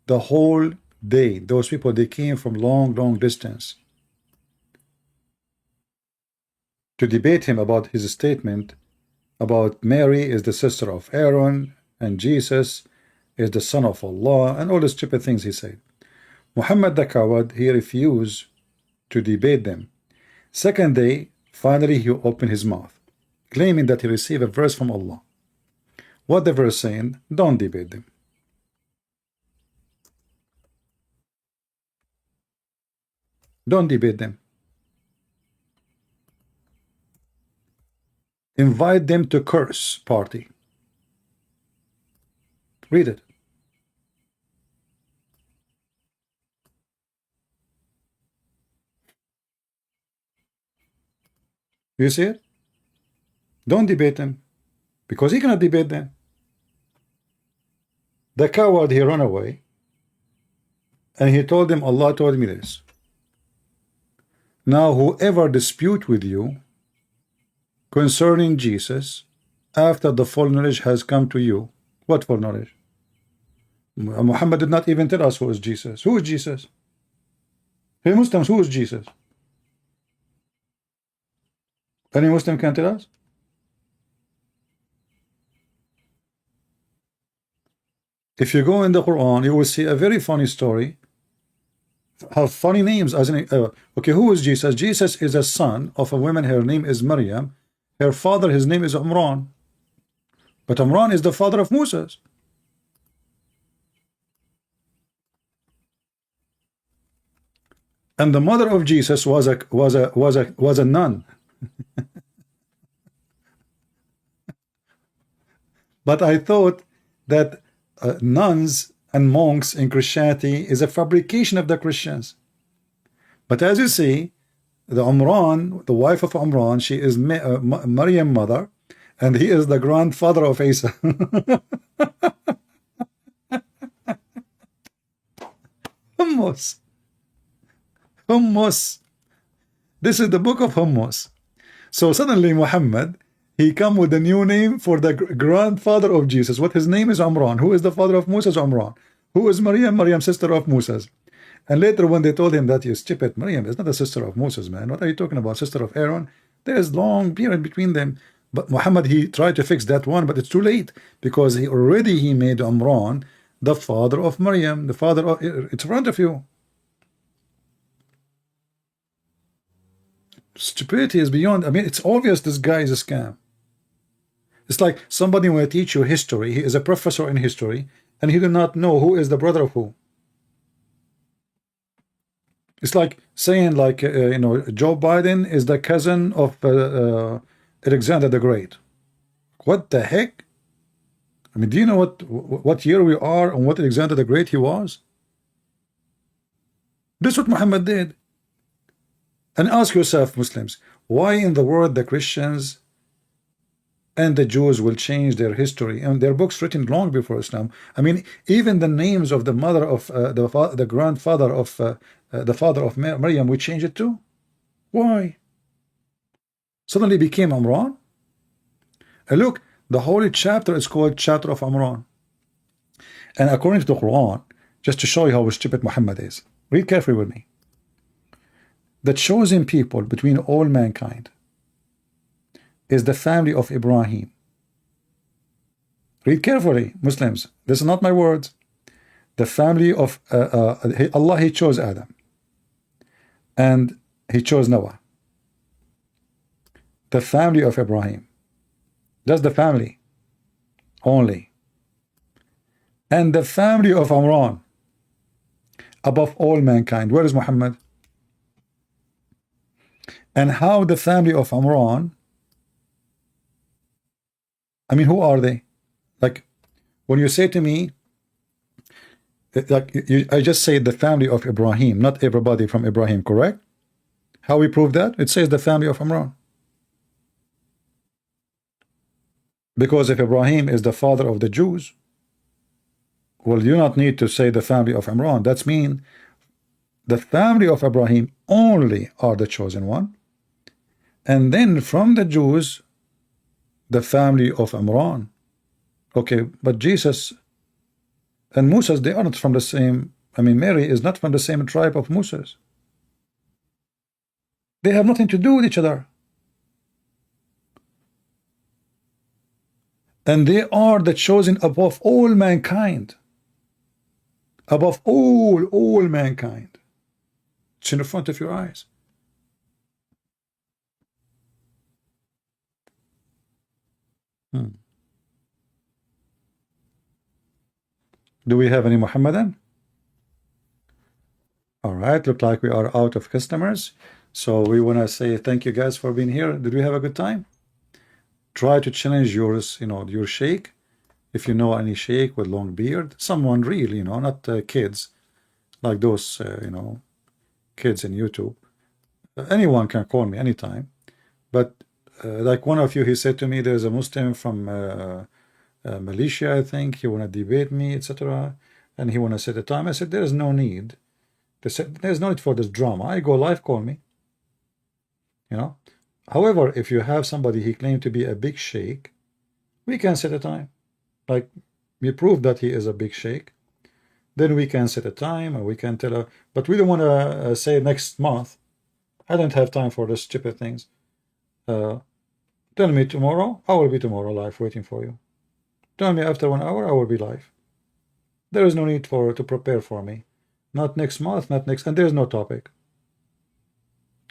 The whole day, those people, they came from long distance to debate him about his statement about Mary is the sister of Aaron and Jesus is the son of Allah and all the stupid things he said. Muhammad the coward, he refused to debate them. Second day, finally he opened his mouth, claiming that he received a verse from Allah. What the verse saying? Don't debate them. Don't debate them. Invite them to curse party. Read it. You see it? Don't debate them, because he cannot debate them. The coward, he ran away, and he told them, Allah told me this. Now whoever dispute with you concerning Jesus, after the full knowledge has come to you, what full knowledge? Muhammad did not even tell us who is Jesus. Who is Jesus? Hey Muslims, who is Jesus? Any Muslim can tell us? If you go in the Quran, you will see a very funny story have funny names. As in, okay, who is Jesus? Jesus is a son of a woman. Her name is Maryam. Her father, his name is Imran. But Imran is the father of Moses. And the mother of Jesus was a nun. But I thought that nuns and monks in Christianity is a fabrication of the Christians. But as you see, the Imran, the wife of Imran, she is Maryam mother, and he is the grandfather of Isa. Hummus. Hummus. This is the book of Hummus. So suddenly Muhammad, he come with a new name for the grandfather of Jesus. What his name is Imran. Who is the father of Moses? Imran. Who is Maryam? Maryam, sister of Moses. And later when they told him that, you stupid, Maryam is not a sister of Moses, man. What are you talking about? Sister of Aaron? There is long period between them. But Muhammad, he tried to fix that one, but it's too late, because he made Imran the father of Maryam, the father of, it's in front of you. Stupidity is beyond. I mean, it's obvious this guy is a scam. It's like somebody will teach you history. He is a professor in history, and he do not know who is the brother of who. It's like saying, like, you know, Joe Biden is the cousin of Alexander the Great. What the heck? I mean, do you know what year we are and what Alexander the Great he was? This is what Muhammad did. And ask yourself, Muslims, why in the world the Christians and the Jews will change their history and their books written long before Islam? I mean, even the names of the mother of the grandfather of the father of Maryam, we change it too. Why? Suddenly became Imran. And look, the holy chapter is called chapter of Imran. And according to the Quran, just to show you how stupid Muhammad is, read carefully with me. The chosen people between all mankind is the family of Ibrahim. Read carefully, Muslims. This is not my words. The family of Allah, he chose Adam. And he chose Noah. The family of Ibrahim. Just the family only. And the family of Imran above all mankind. Where is Muhammad? And how the family of Imran, I mean, who are they? Like, when you say to me, like, I just say the family of Ibrahim, not everybody from Ibrahim, correct? How we prove that? It says the family of Imran. Because if Ibrahim is the father of the Jews, well, you not need to say the family of Imran. That's mean the family of Ibrahim only are the chosen one. And then from the Jews, the family of Imran. Okay, but Jesus and Moses, they aren't from the same. I mean, Mary is not from the same tribe of Moses. They have nothing to do with each other. And they are the chosen above all mankind. Above all mankind. It's in the front of your eyes. Do we have any Muhammadan? All right, look like we are out of customers. So we want to say thank you guys for being here. Did we have a good time? Try to challenge yours, you know, your sheikh. If you know any sheikh with long beard, someone real, you know, not kids like those, you know, kids in YouTube. Anyone can call me anytime. But like one of you, he said to me, there's a Muslim from Malaysia, I think. He want to debate me, etc. And he want to set a time. I said, there is no need. They said, there's no need for this drama. I go live, call me. You know. However, if you have somebody he claimed to be a big sheikh, we can set a time. Like, we prove that he is a big sheikh. Then we can set a time, and we can tell her. But we don't want to say next month. I don't have time for those stupid things. Tell me tomorrow. I will be tomorrow live waiting for you. Tell me after 1 hour, I will be live. There is no need to prepare for me. Not next month, not next, and there's no topic.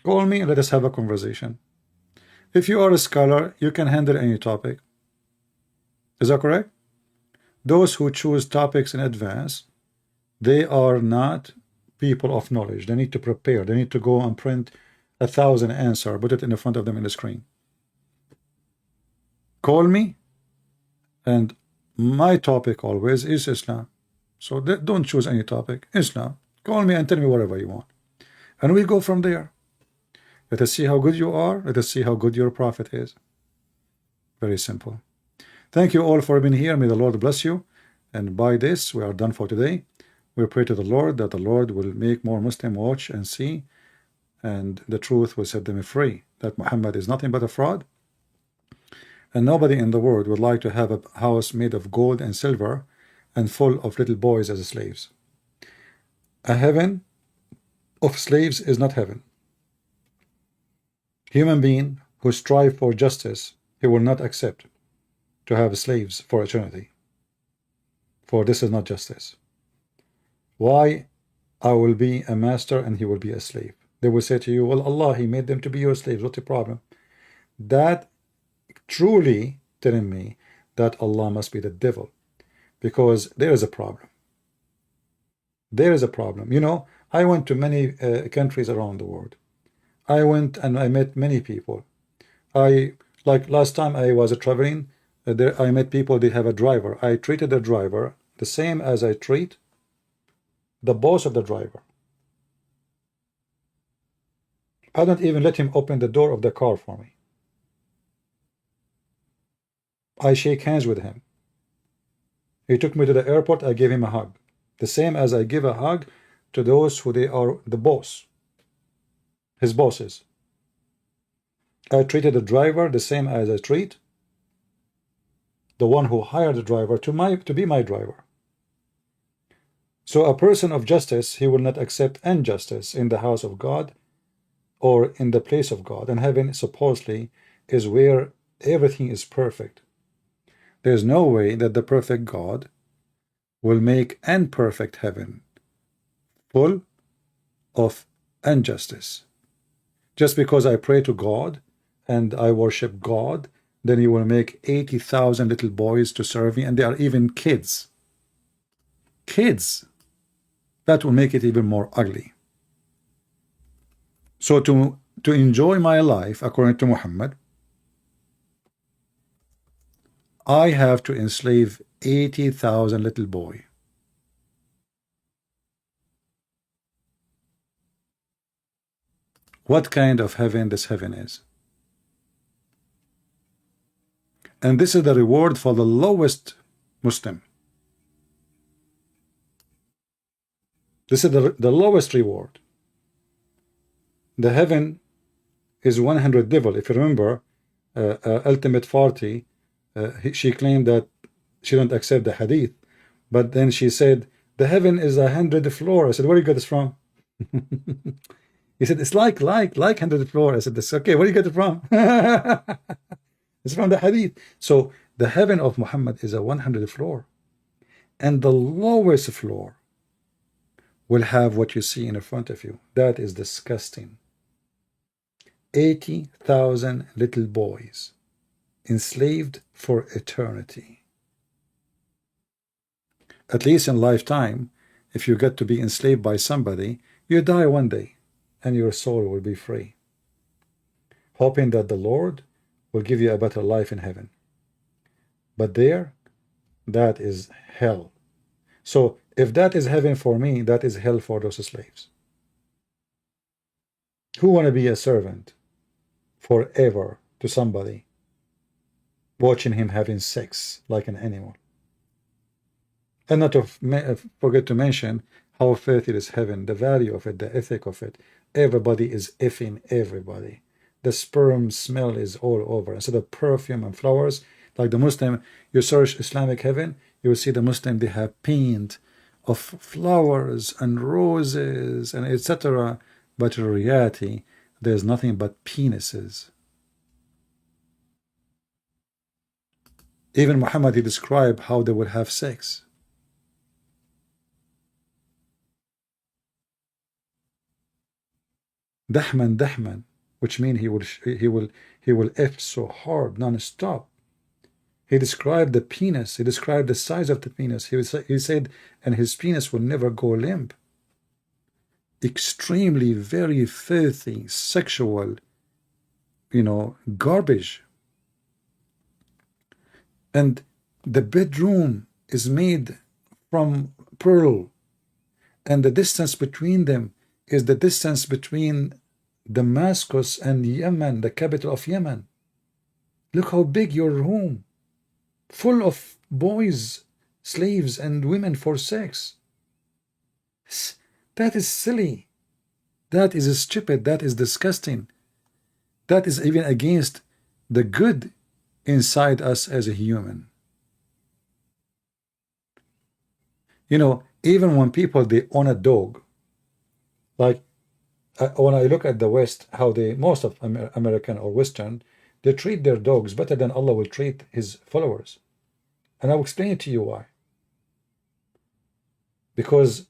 Call me and let us have a conversation. If you are a scholar, you can handle any topic. Is that correct? Those who choose topics in advance, they are not people of knowledge. They need to prepare. They need to go and print 1,000 answers, put it in the front of them in the screen. Call me, and my topic always is Islam. So don't choose any topic. Islam. Call me and tell me whatever you want. And we go from there. Let us see how good you are. Let us see how good your prophet is. Very simple. Thank you all for being here. May the Lord bless you. And by this, we are done for today. We pray to the Lord that the Lord will make more Muslims watch and see, and the truth will set them free, that Muhammad is nothing but a fraud. And nobody in the world would like to have a house made of gold and silver and full of little boys as slaves. A heaven of slaves is not heaven. Human being who strive for justice, he will not accept to have slaves for eternity. For this is not justice. Why I will be a master and he will be a slave? They will say to you, well, Allah, he made them to be your slaves. What's the problem? That truly telling me that Allah must be the devil, because there is a problem. There is a problem. You know, I went to many countries around the world. I went and I met many people. Like last time I was traveling, there I met people, they have a driver. I treated the driver the same as I treat the boss of the driver. I don't even let him open the door of the car for me. I shake hands with him. He took me to the airport, I gave him a hug. The same as I give a hug to those who they are the boss, his bosses. I treated the driver the same as I treat the one who hired the driver to be my driver. So a person of justice, he will not accept injustice in the house of God or in the place of God. And heaven supposedly is where everything is perfect. There's no way that the perfect God will make imperfect heaven full of injustice. Just because I pray to God and I worship God, then he will make 80,000 little boys to serve me, and they are even kids. Kids. That will make it even more ugly. So to enjoy my life according to Muhammad, I have to enslave 80,000 little boy. What kind of heaven this heaven is? And this is the reward for the lowest Muslim. This is the lowest reward. The heaven is 100 devil. If you remember, Ultimate 40, she claimed that she don't accept the hadith, but then she said the heaven is 100 floor. I said, where do you get this from? He said it's like 100 floor. I said, that's okay. Where do you get it from? It's from the hadith. So the heaven of Muhammad is a 100 floor, and the lowest floor will have what you see in front of you. That is disgusting. 80,000 little boys enslaved for eternity. At least in lifetime, if you get to be enslaved by somebody, you die one day and your soul will be free, hoping that the Lord will give you a better life in heaven. But there, that is hell. So if that is heaven for me, that is hell for those slaves. Who want to be a servant forever to somebody, watching him having sex like an animal? And not to forget to mention how filthy is heaven, the value of it, the ethic of it. Everybody is effing everybody. The sperm smell is all over. Instead of perfume and flowers, like the Muslim, you search Islamic heaven, you will see the Muslim, they have paint of flowers and roses and etc. But in reality, there's nothing but penises. Even Muhammad, he described how they would have sex. Dahman, dahman, which means he will F so hard non-stop. He described the penis. He described the size of the penis. He said, and his penis will never go limp. Extremely, very filthy, sexual, garbage. And the bedroom is made from pearl, and the distance between them is the distance between Damascus and Yemen, the capital of Yemen. Look how big your room, full of boys, slaves, and women for sex. That is silly. That is stupid. That is disgusting. That is even against the good inside us as a human. Even when people, they own a dog, like when I look at the West, how most of American or Western, they treat their dogs better than Allah will treat his followers. And I'll explain it to you why. Because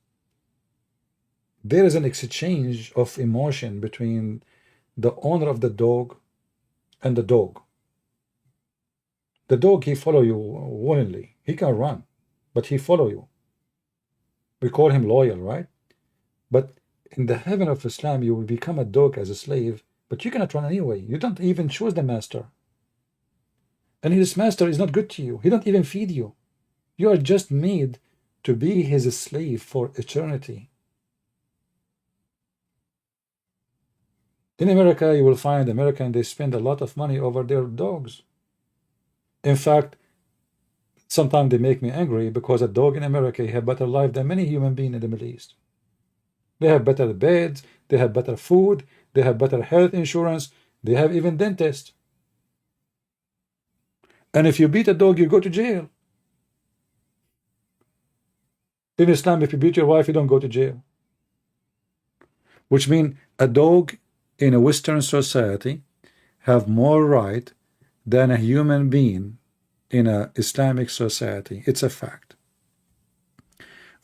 there is an exchange of emotion between the owner of the dog and the dog. The dog, he follow you willingly. He can run, but he follow you. We call him loyal, right? But in the heaven of Islam, you will become a dog as a slave, but you cannot run anyway. You don't even choose the master. And his master is not good to you. He don't even feed you. You are just made to be his slave for eternity. In America, you will find Americans, they spend a lot of money over their dogs. In fact, sometimes they make me angry because a dog in America have better life than many human beings in the Middle East. They have better beds, they have better food, they have better health insurance, they have even dentists. And if you beat a dog, you go to jail. In Islam, if you beat your wife, you don't go to jail. Which means a dog in a Western society have more right than a human being in an Islamic society. It's a fact.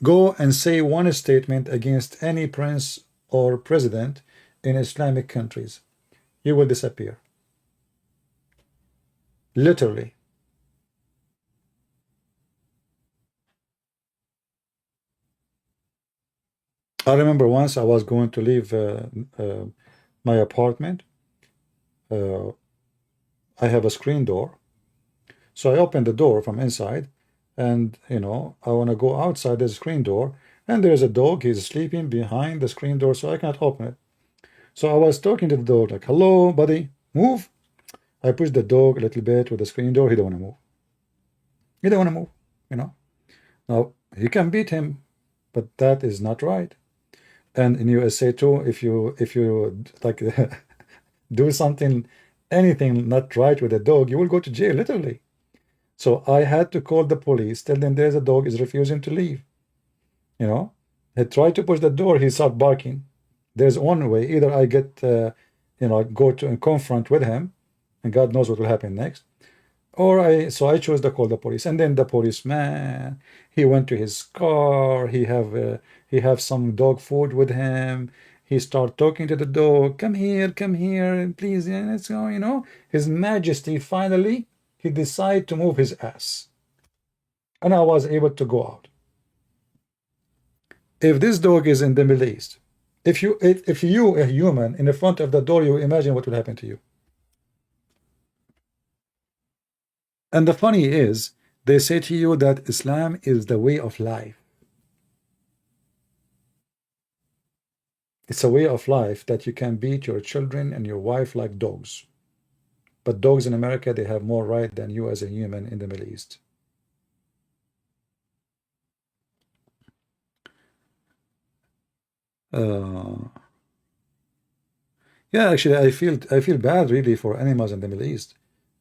Go and say one statement against any prince or president in Islamic countries. You will disappear. Literally. I remember once I was going to leave my apartment. I have a screen door. So I opened the door from inside, and I want to go outside the screen door, and there's a dog. He's sleeping behind the screen door, so I can't open it. So I was talking to the dog, like, hello, buddy, move. I pushed the dog a little bit with the screen door. He don't want to move. He don't want to move, Now, he can beat him, but that is not right. And in USA too, if you like do something, anything not right with a dog, you will go to jail, literally. So I had to call the police, tell them there's a dog is refusing to leave. He tried to push the door, he started barking. There's one way, either I get, go to and confront with him, and God knows what will happen next, or I chose to call the police. And then the policeman, he went to his car, he have some dog food with him. He started talking to the dog, come here, please, let's go, His Majesty finally, he decided to move his ass. And I was able to go out. If this dog is in the Middle East, if you, a human, in the front of the door, you imagine what will happen to you. And the funny is, they say to you that Islam is the way of life. It's a way of life that you can beat your children and your wife like dogs. But dogs in America, they have more right than you as a human in the Middle East. Yeah, actually, I feel bad really for animals in the Middle East.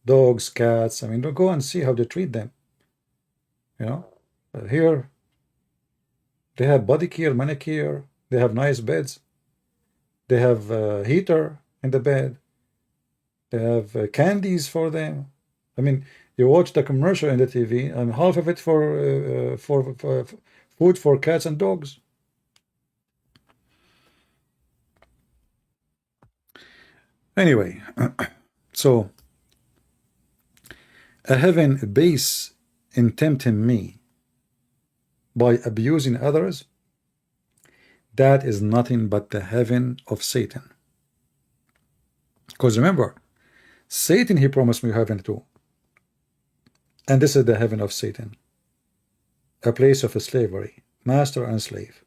Dogs, cats. I mean, go and see how they treat them. Here they have body care, manicure. They have nice beds. They have a heater in the bed. They have candies for them. I mean, you watch the commercial in the TV, and half of it for food for cats and dogs. Anyway, so a heaven base in tempting me by abusing others, that is nothing but the heaven of Satan. Because remember, Satan, he promised me heaven too. And this is the heaven of Satan, a place of slavery, master and slave.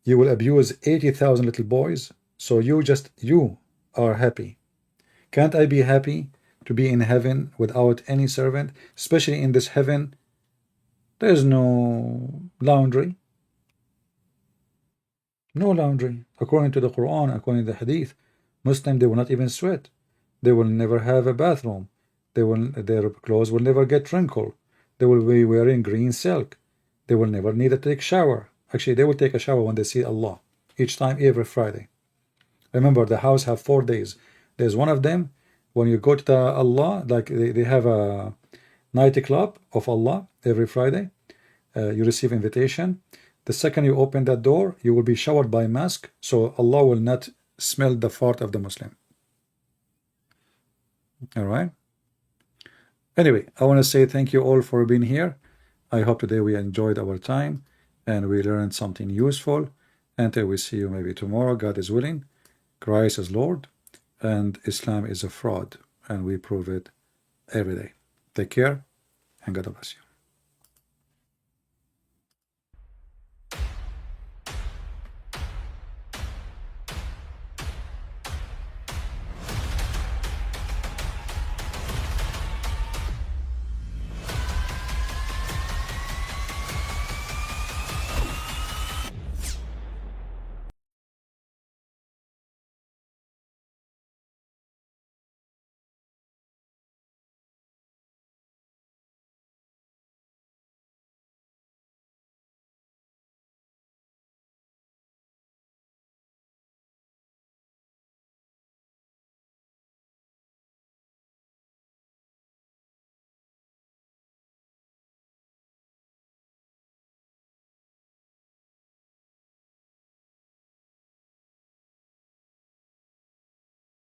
You will abuse 80,000 little boys, so you are happy. Can't I be happy to be in heaven without any servant? Especially in this heaven, there's no laundry. No laundry. According to the Quran, according to the Hadith, Muslims, they will not even sweat. They will never have a bathroom. Their clothes will never get wrinkled. They will be wearing green silk. They will never need to take shower. Actually, they will take a shower when they see Allah, each time, every Friday. Remember, the house have 4 days. There's one of them, when you go to the Allah, like they have a nightclub of Allah every Friday. You receive invitation. The second you open that door, you will be showered by mask, so Allah will not smell the fart of the Muslim. All right. Anyway, I want to say thank you all for being here. I hope today we enjoyed our time and we learned something useful. Until we see you maybe tomorrow, God is willing. Christ is Lord and Islam is a fraud, and we prove it every day. Take care and God bless you.